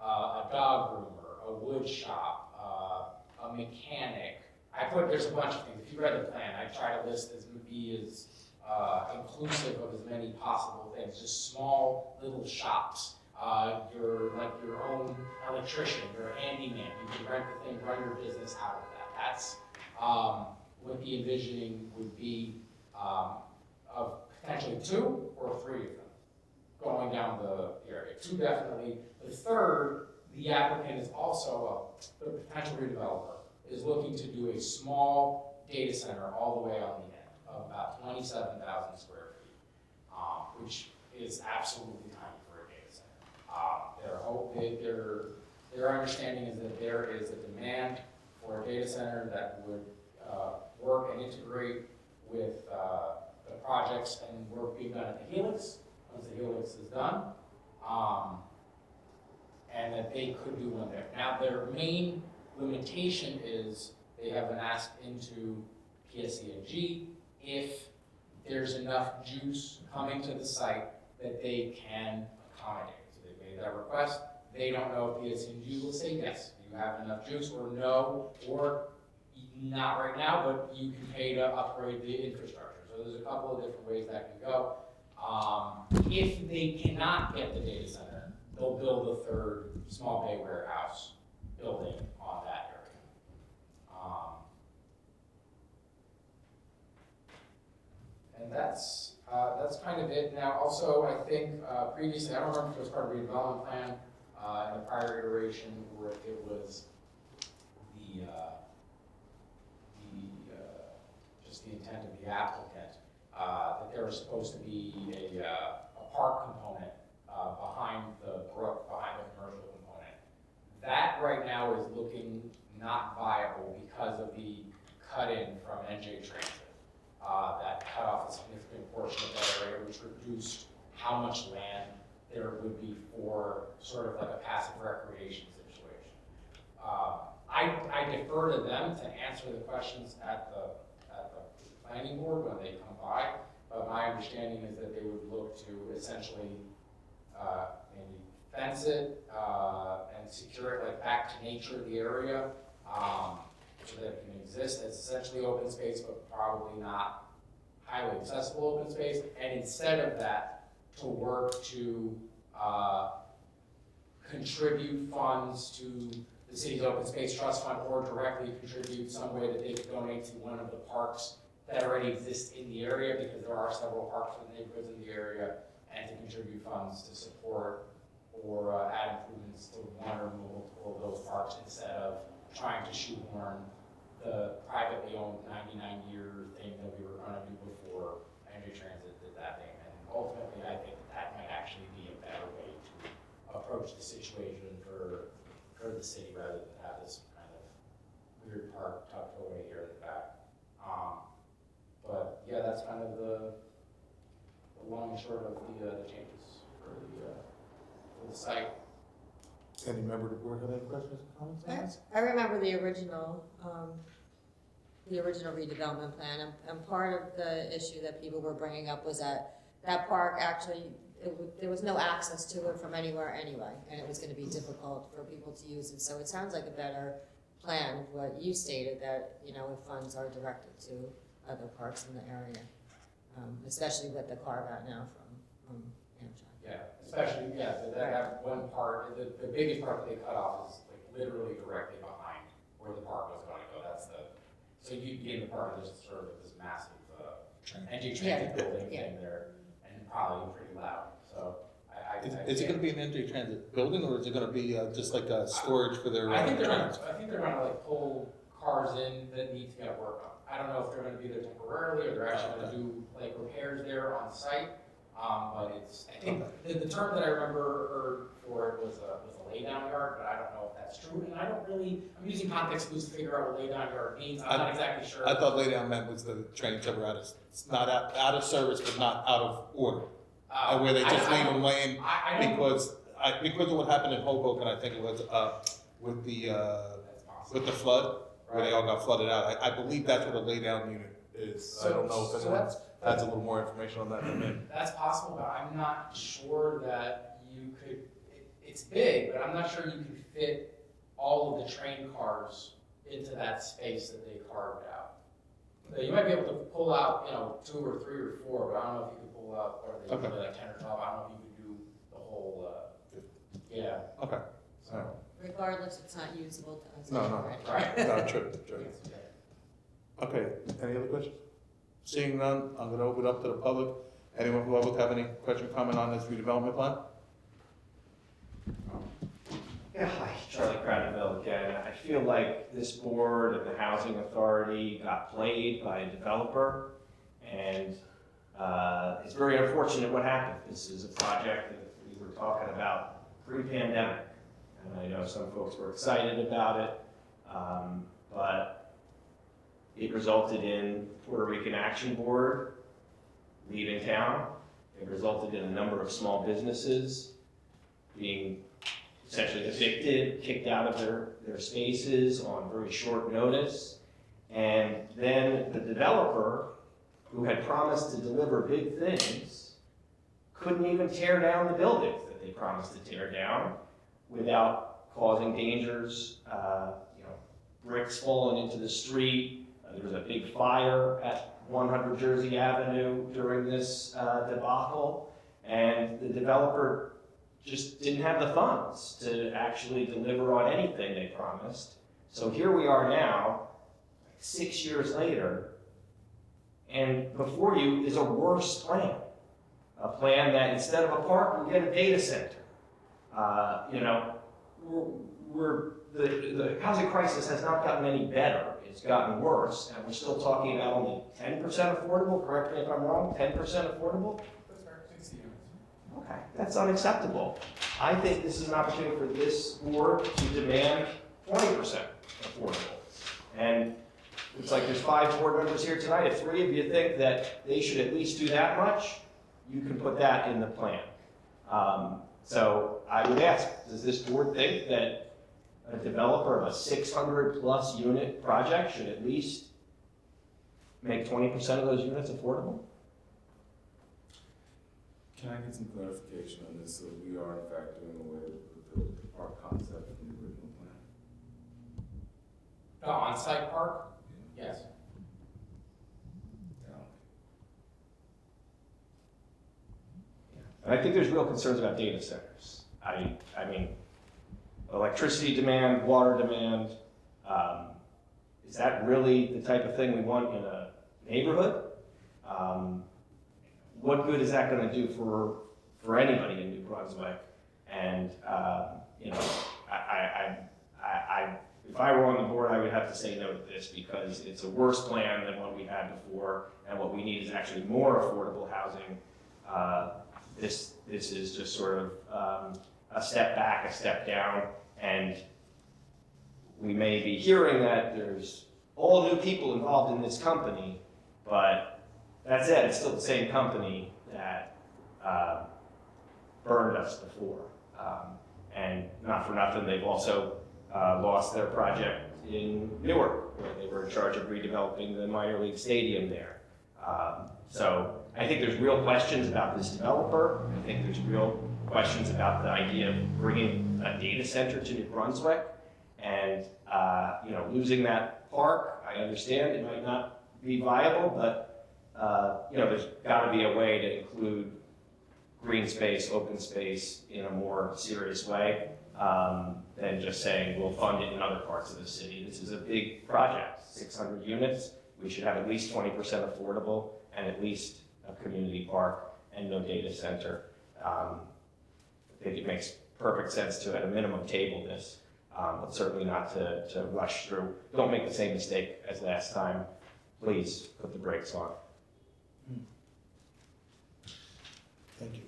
a dog groomer, a wood shop, a a mechanic. There's a bunch of things. If you read the plan, I try to list be as inclusive of as many possible things, just small little shops. Your own electrician, your handyman, you can rent the thing, run your business out of that. That's what the envisioning would be of potentially 2 or 3 of them going down the area. 2 definitely. The third, the applicant is also the potential redeveloper is looking to do a small data center all the way on the end of about 27,000 square feet, which is absolutely tiny for a data center. Their understanding is that there is a demand for a data center that would work and integrate with the projects and work being done at the Helix, once the Helix is done, and that they could do one there. Now, their main limitation is they have an ask into PSE&G if there's enough juice coming to the site that they can accommodate. So they made that request. They don't know if PSE&G will say yes, you have enough juice, or no, or not right now, but you can pay to upgrade the infrastructure. So there's a couple of different ways that can go. If they cannot get the data center, they'll build a third small bay warehouse building on that area. And that's kind of it. Now, also, I think previously, I don't remember if it was part of the redevelopment plan in the prior iteration, or if it was just the intent of the applicant, that there was supposed to be a park component behind the brook, behind the commercial component. That right now is looking not viable because of the cut-in from NJ Transit. That cut off a significant portion of that area, which reduced how much land there would be for sort of like a passive recreation situation. I defer to them to answer the questions at the planning board when they come by, but my understanding is that they would look to essentially maybe fence it and secure it like back to nature, the area, so that it can exist as essentially open space, but probably not highly accessible open space. And instead of that, to work to contribute funds to the city's open space trust fund, or directly contribute some way that they could donate to one of the parks that already exist in the area, because there are several parks and neighborhoods in the area, and to contribute funds to support or add improvements to one or multiple of those parks, instead of trying to shoehorn the privately owned 99-year thing that we were going to do before NJ Transit did that thing. And ultimately, I think that might actually be a better way to approach the situation for the city, rather than have this kind of weird park tucked away here in the back. But yeah, that's kind of the long and short of the changes for the site. Any member of the board have any questions or comments on this? I remember the original redevelopment plan, and part of the issue that people were bringing up was that that park actually, there was no access to it from anywhere anyway, and it was going to be difficult for people to use it. So it sounds like a better plan, what you stated, that, you know, if funds are directed to other parks in the area, especially with the carve out now from Amtrak. Yeah, especially, that one part, the biggest part that they cut off is like literally directly behind where the park was going to go. So you get in the park, there's sort of this massive NJ Transit building thing there, and probably pretty loud. So Is it gonna be an NJ Transit building, or is it gonna be just like a storage for their? I think they're gonna like pull cars in that need to get work on. I don't know if they're gonna be there temporarily, or they're actually gonna do like repairs there on site. But I think the term that I remember heard for it was a laydown yard, but I don't know if that's true. And I'm using context clues to figure out what laydown yard means. I'm not exactly sure. I thought laydown meant was the trains that were it's not out of service, but not out of order. Where they just leave them laying, because of what happened in Hoboken, I think it was, with the flood, where they all got flooded out. I believe that's what a laydown unit is. I don't know if anyone has a little more information on that than me. That's possible, but I'm not sure that you could, it's big, but I'm not sure you can fit all of the train cars into that space that they carved out. So you might be able to pull out, 2 or 3 or 4, but I don't know if you could pull out, or they Okay. usually like 10 or 12, I don't know if you could do the whole, yeah. Okay. All right. Regardless, it's not usable to us. No, no. Right. No, true. Okay, any other questions? Seeing none, I'm gonna open it up to the public. Anyone from the public have any question, comment on this redevelopment plan? Yeah, hi, Charlie Cradaville again. I feel like this board and the housing authority got played by a developer, and it's very unfortunate what happened. This is a project that we were talking about pre-pandemic, and I know some folks were excited about it, but it resulted in Puerto Rican Action Board leaving town. It resulted in a number of small businesses being essentially evicted, kicked out of their spaces on very short notice. And then the developer, who had promised to deliver big things, couldn't even tear down the buildings that they promised to tear down without causing dangers, bricks falling into the street. There was a big fire at 100 Jersey Avenue during this debacle, and the developer just didn't have the funds to actually deliver on anything they promised. So here we are now, 6 years later, and before you is a worse plan. A plan that instead of a park, we get a data center. The housing crisis has not gotten any better. It's gotten worse, and we're still talking about only 10% affordable. Correct me if I'm wrong, 10% affordable? Okay, that's unacceptable. I think this is an opportunity for this board to demand 20% affordable. And it's like there's 5 board members here tonight. If 3 of you think that they should at least do that much, you can put that in the plan. So I would ask, does this board think that a developer of a 600+ unit project should at least make 20% of those units affordable? Can I get some clarification on this? So we are in fact doing away with the park concept from the original plan? On-site park? Yes. And I think there's real concerns about data centers. I mean, electricity demand, water demand, is that really the type of thing we want in a neighborhood? What good is that going to do for anybody in New Brunswick? And if I were on the board, I would have to say no to this because it's a worse plan than what we had before, and what we need is actually more affordable housing. This is just sort of a step back, a step down, and we may be hearing that there's all new people involved in this company, but that said, it's still the same company that burned us before. And not for nothing, they've also lost their project in Newark, where they were in charge of redeveloping the minor league stadium there. So I think there's real questions about this developer. I think there's real questions about the idea of bringing a data center to New Brunswick. And losing that park, I understand it might not be viable, but there's got to be a way to include green space, open space in a more serious way than just saying we'll fund it in other parts of the city. This is a big project, 600 units. We should have at least 20% affordable and at least a community park and no data center. I think it makes perfect sense to, at a minimum, table this, but certainly not to rush through. Don't make the same mistake as last time. Please put the brakes on. Thank you.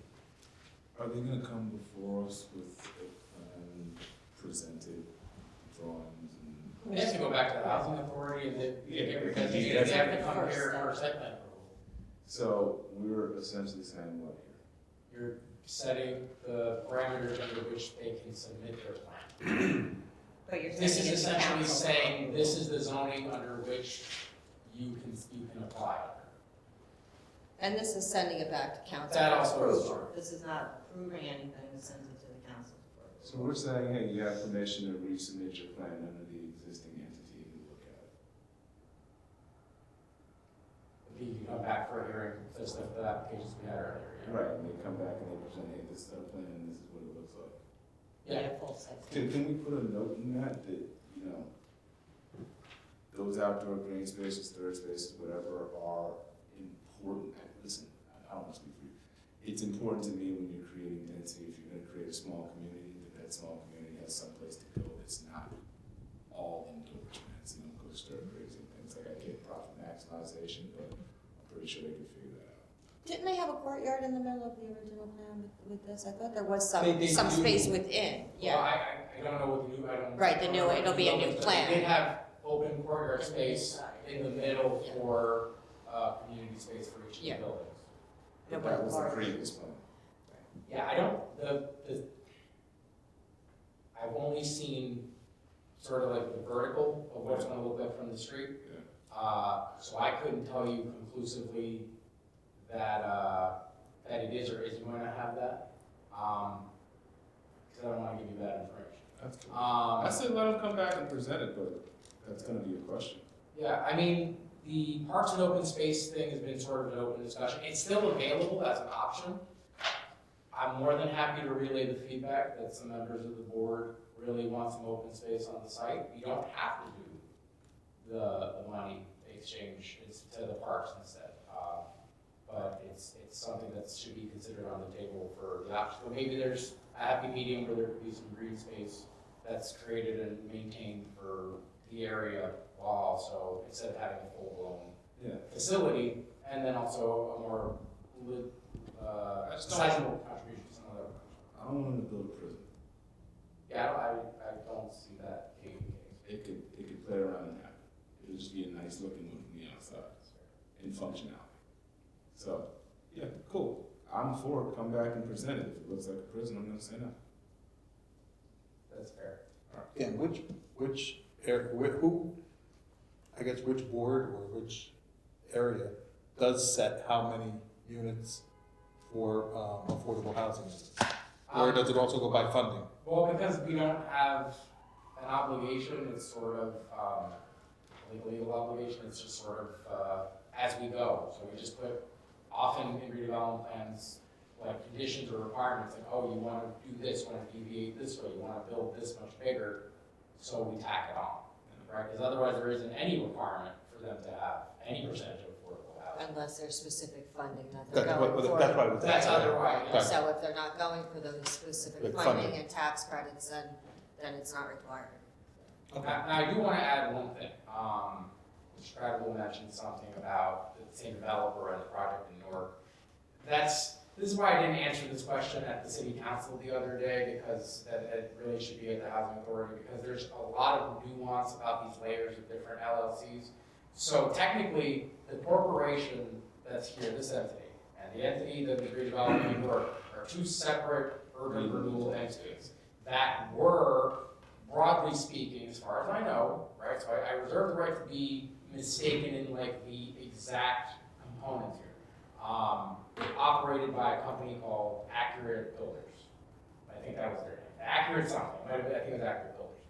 Are they gonna come before us with a plan presented, drawings and? They have to go back to the housing authority and because they have to come here for site plan approval. So we're essentially saying what here? You're setting the parameters under which they can submit their plan. But you're This is sending it to essentially council. saying, this is the zoning under which you can apply. And this is sending it back to council. That for also is approval. true. This is not approving anything, it sends it to the council. So we're saying, hey, you have permission to resubmit your plan under the existing entity, for a hearing, just like the applications we had earlier. Yeah. Right, and they come back and they present, hey, this is our plan, and this is what it looks like. Yeah. Full site. Can we put a note in that, you know, those outdoor green spaces, third spaces, whatever, are important? And listen, I don't want to speak for you. It's important to me when you're creating density, if you're gonna create a small community, that small community has some place to go that's not all indoors, man. So you don't go stir crazy and things like I get profit maximization, but I'm pretty sure they can figure that out. Didn't they have a courtyard in the middle of the original plan with this? I thought there was some They do. space within, Well, yeah. I don't know what the new, I don't. Right, the new, it'll be a new plan. They did have open courtyard space in the middle Yeah. for, community space for each of the Yeah. buildings. But that was the previous plan. Yeah, I don't, I've only seen sort of like the vertical of what it's gonna look like from the street. Yeah. So I couldn't tell you conclusively that, that it is or isn't going to have that. Because I don't wanna give you bad information. That's cool. I said let them come back and present it, but that's gonna be a question. Yeah, I mean, the parks and open space thing has been sort of an open discussion. It's still available as an option. I'm more than happy to relay the feedback that some members of the board really want some open space on the site. You don't have to do the money exchange, it's to the parks instead. But it's something that should be considered on the table for the option. So maybe there's a happy medium where there could be some green space that's created and maintained for the area while also, instead of having a full-blown facility, and then also a more sizable contribution to some other. I don't want to build a prison. Yeah, I don't see that being the case. It could play around and happen. It'll just be a nice looking one from the outside in functionality. So, yeah, cool. I'm for it. Come back and present it. If it looks like a prison, I'm gonna say no. That's fair. And which area, who, I guess which board or which area does set how many units for affordable housing? Or does it also go by funding? Well, because we don't have an obligation, it's sort of, legal obligation, it's just sort of, as we go. So we just put, often in redevelopment plans, like conditions or requirements, like, oh, you wanna do this, you wanna deviate this way, you wanna build this much bigger, so we tack it on, right? Because otherwise there isn't any requirement for them to have any percentage of affordable housing. Unless there's specific funding that they're That's going for. why it was That's asked. otherwise, Right. So if they're not going for those specific Like funding funding. and tax credits, then it's not required. Now, I do want to add one thing. Mr. Credible mentioned something about the same developer and the project in Newark. This is why I didn't answer this question at the city council the other day, because it really should be at the housing authority, because there's a lot of nuance about these layers of different LLCs. So technically, the corporation that's here, this entity, and the entity that is redeveloping in Newark are two separate urban renewal entities that were, broadly speaking, as far as I know, right, so I reserve the right to be mistaken in like the exact components here. Operated by a company called Accurate Builders. I think that was their name. Accurate something, I think it was Accurate Builders.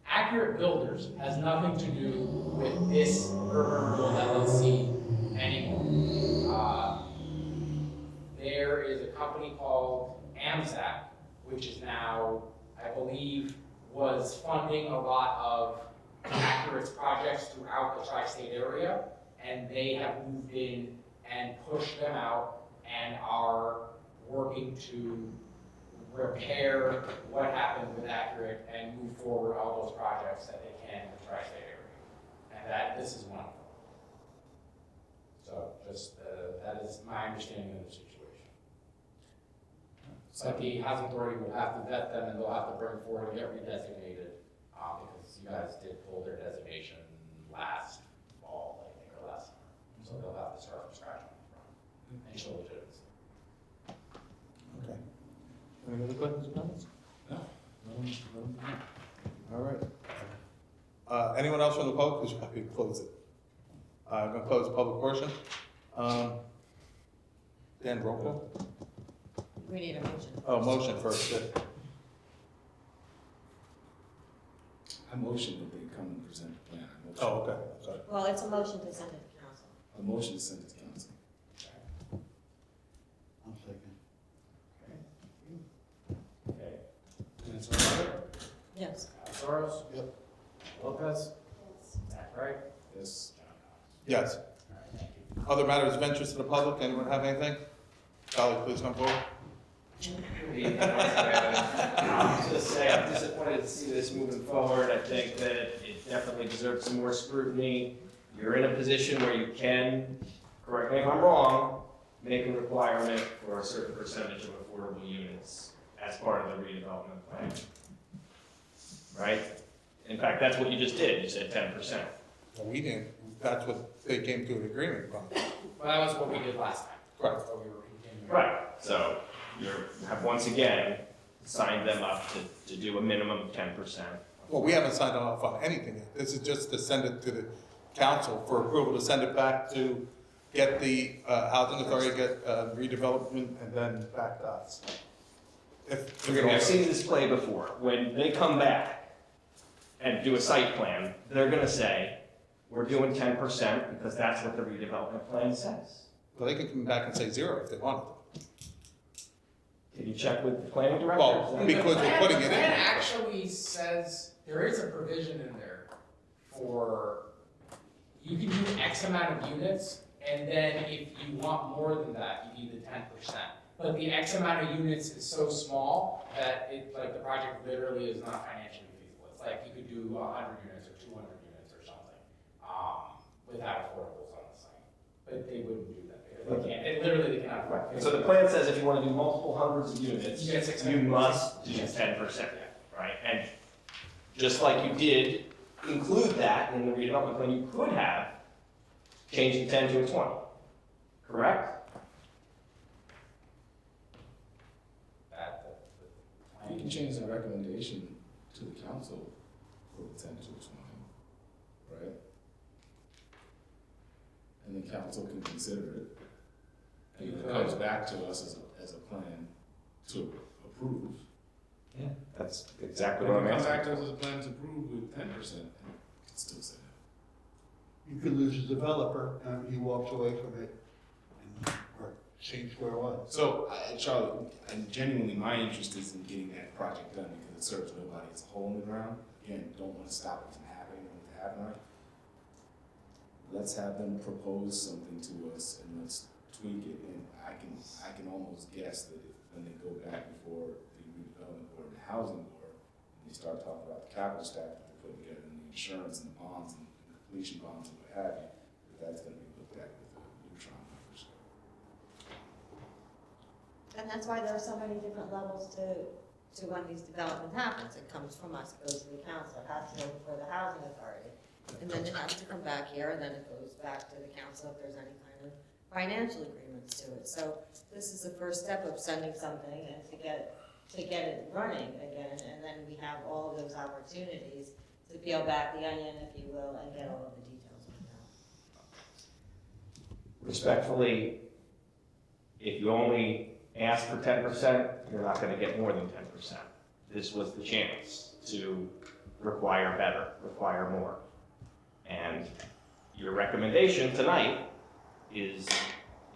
Accurate Builders has nothing to do with this urban renewal LLC anymore. There is a company called AMZAC, which is now, I believe, was funding a lot of Accurate's projects throughout the tri-state area, and they have moved in and pushed them out and are working to repair what happened with Accurate and move forward all those projects that they can in the tri-state area. And this is one of them. So just, that is my understanding of the situation. But the housing authority will have to vet them and they'll have to bring forward and get redesignated, because you guys did pull their designation last fall, I think, or last summer. So they'll have to start from scratch and show legitimacy. Okay. Any other questions or comments? No. All right. Anyone else from the public who's happy to close it? I'm gonna close the public portion. Dan, roll call? We need a motion. Oh, motion first. I motion that they come and present the plan. Oh, okay, sorry. Well, it's a motion to send it to council. A motion to send it to council. Yes. Soros? Yep. Lopez? Zach Wright? Yes. John Cox. Yes. All right, thank you. Other matters of interest to the public, anyone have anything? Charlie, please come forward. Just say, I'm disappointed to see this moving forward. I think that it definitely deserves some more scrutiny. You're in a position where you can, correct me if I'm wrong, make a requirement for a certain percentage of affordable units as part of the redevelopment plan. Right? In fact, that's what you just did. You said 10%. Well, we didn't, that's what they came to an agreement on. Well, that was what we did last time. Right. But we were continuing. Right. So you have once again signed them up to do a minimum of 10%. Well, we haven't signed off on anything yet. This is just to send it to the council for approval to send it back to get the housing authority, get redevelopment, and then back to us. I've seen this play before. When they come back and do a site plan, they're gonna say, we're doing 10% because that's what the redevelopment plan says. Well, they can come back and say 0 if they want to. Did you check with the planning director? Well, because we're putting it in. The plan actually says, there is a provision in there for, you can do X amount of units, and then if you want more than that, you need the 10%. But the X amount of units is so small that it, like, the project literally is not financially feasible. It's like you could do 100 units or 200 units or something, without affordables on the site. But they wouldn't do that, because they can't, they literally cannot afford it. So the plan says if you wanna do multiple hundreds of units, You get 600. you must do Yes. 10%, right? And just like you did include that in the redevelopment plan, you could have changed the 10 to a 20, correct? You can change the recommendation to the council for the 10 to 20, right? And the council can consider it. And then it comes back to us as a plan to approve. Yeah. That's exactly If what it I'm comes asking. back to us as a plan to approve with 10%, and it can still say that. You could lose a developer, and he walks away from it, and, or change square one. So, Charlie, and genuinely, my interest is in getting that project done because it serves nobody. It's a hole in the ground. Again, don't want to stop it from happening when it happens. Let's have them propose something to us and let's tweak it. And I can almost guess that when they go back before the redevelopment board and the housing board, and they start talking about the capital stack that they're putting together and the insurance and the bonds and the completion bonds and what have you, that's going to be looked at with the neutron numbers. And that's why there are so many different levels to when these development happens. It comes from us, it goes to the council, it has to go before the housing authority. And then it has to come back here, and then it goes back to the council if there's any kind of financial agreements to it. So this is the first step of sending something and to get it running again, and then we have all of those opportunities to peel back the onion, if you will, and get all of the details worked out. Respectfully, if you only ask for 10%, you're not gonna get more than 10%. This was the chance to require better, require more. And your recommendation tonight is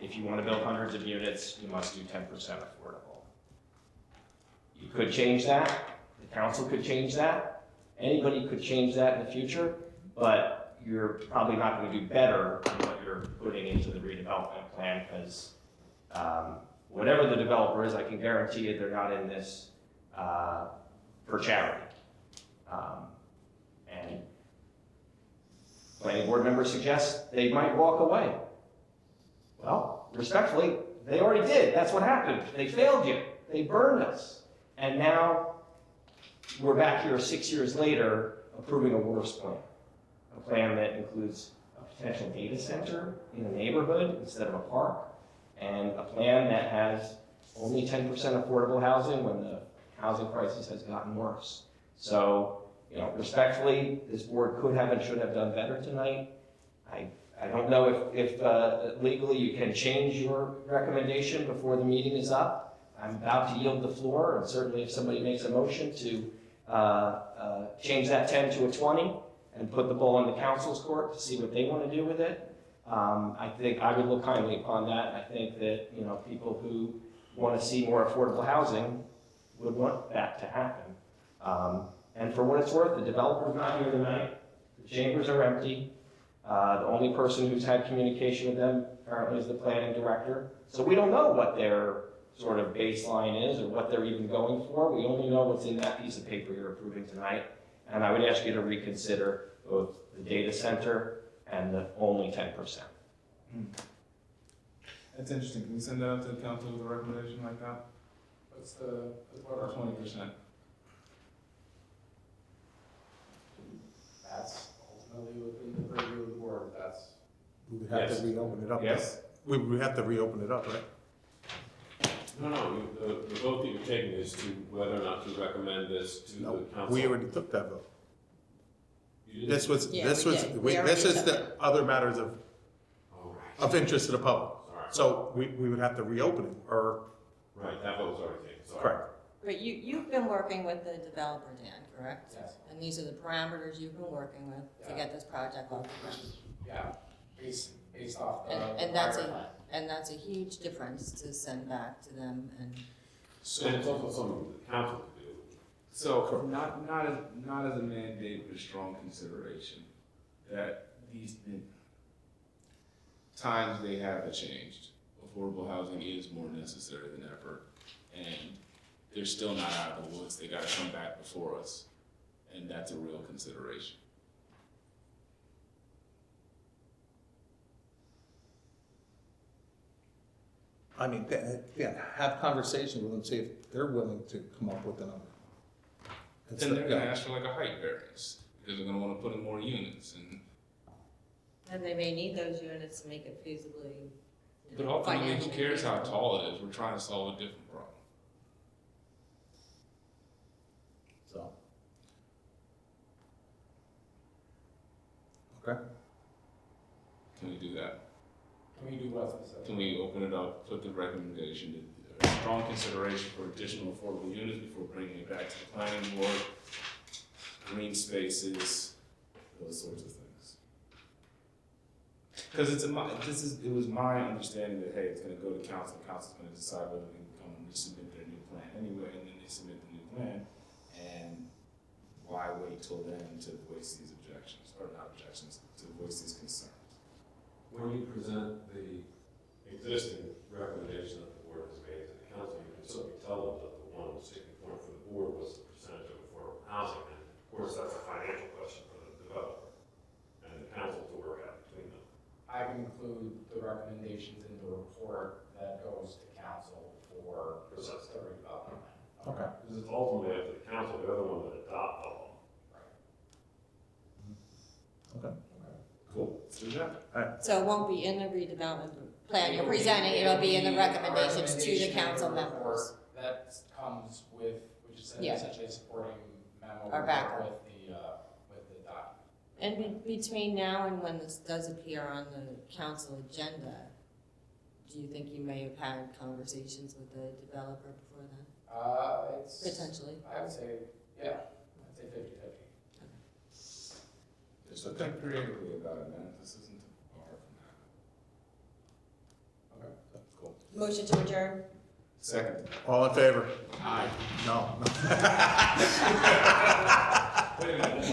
if you wanna build hundreds of units, you must do 10% affordable. You could change that, the council could change that, anybody could change that in the future, but you're probably not gonna do better than what you're putting into the redevelopment plan, because whatever the developer is, I can guarantee you they're not in this for charity. And planning board members suggest they might walk away. Well, respectfully, they already did. That's what happened. They failed you. They burned us. And now we're back here 6 years later approving a worse plan. A plan that includes a potential data center in a neighborhood instead of a park, and a plan that has only 10% affordable housing when the housing crisis has gotten worse. So, respectfully, this board could have and should have done better tonight. I don't know if legally you can change your recommendation before the meeting is up. I'm about to yield the floor, and certainly if somebody makes a motion to change that 10 to a 20 and put the ball in the council's court to see what they want to do with it, I think I would look kindly upon that. I think that people who want to see more affordable housing would want that to happen. And for what it's worth, the developer's not here tonight. The chambers are empty. The only person who's had communication with them apparently is the planning director. So we don't know what their sort of baseline is or what they're even going for. We only know what's in that piece of paper you're approving tonight. And I would ask you to reconsider both the data center and the only 10%. That's interesting. Can we send that out to the council with a recommendation like that? What's the, what Or are 20%? That's ultimately within the purview of the board, that's. We would have Yes. to reopen it up. Yes. We would have to reopen it up, right? No, the vote that you're taking is to whether or not to recommend this to the No, council. we already took that vote. You didn't- This was, Yeah, this we was, did. we- We already this is took the other matters Oh, right. of interest to the public. All right. So we would have to reopen it, or, Right, that vote was already taken, sorry. correct. But you've been working with the developer, Dan, correct? Yes. And these are the parameters you've been working with to Yeah. get this project off the ground. Yeah, based off the. And that's prior a, plan. and that's a huge difference to send back to them and. And it's also something the council could do. So not as a mandate, but a strong consideration that these times they have changed. Affordable housing is more necessary than ever, and they're still not out of the woods. They got to come back before us, and that's a real consideration. I mean, yeah, have conversations with them, see if they're willing to come up with a number. Then they're going to ask for like a height variance because they're going to want to put in more units, And they may need those units to make it feasibly. but ultimately, who financially cares how feasible. tall it is? We're trying to solve a different problem. So. Okay. Can we do that? Can we do what specifically? Can we open it up, put the recommendation, to strong consideration for additional affordable units before bringing it back to the planning board, green spaces, those sorts of things. Because it was my understanding that, hey, it's gonna go to council, council's gonna decide whether they can come and resubmit their new plan anyway, and then they submit the new plan, and why wait till then to voice these objections, or not objections, to voice these concerns? When you present the existing recommendation that the board has made to the council, you can certainly tell them that the one sticking point for the board was the percentage of affordable housing. And of course, that's a financial question for the developer and the council to work out between them. I can include the recommendations in the report that goes to council for the redevelopment plan. Okay. Because it's ultimately up to the council, the other one that adopt the law. Okay. Cool, let's do that. So it won't be in the redevelopment plan you're presenting, it'll be in the recommendations to the council members. That comes with, which is Yeah. essentially a supporting memo Or backup. with the document. And between now and when this does appear on the council agenda, do you think you may have had conversations with the developer before then? It's. Potentially. I would say, yeah, I'd say 50-50. So think creatively about it, man. This isn't far from that. Okay. Cool. Motion to adjourn? Second. All in favor? Aye. No. Wait a minute.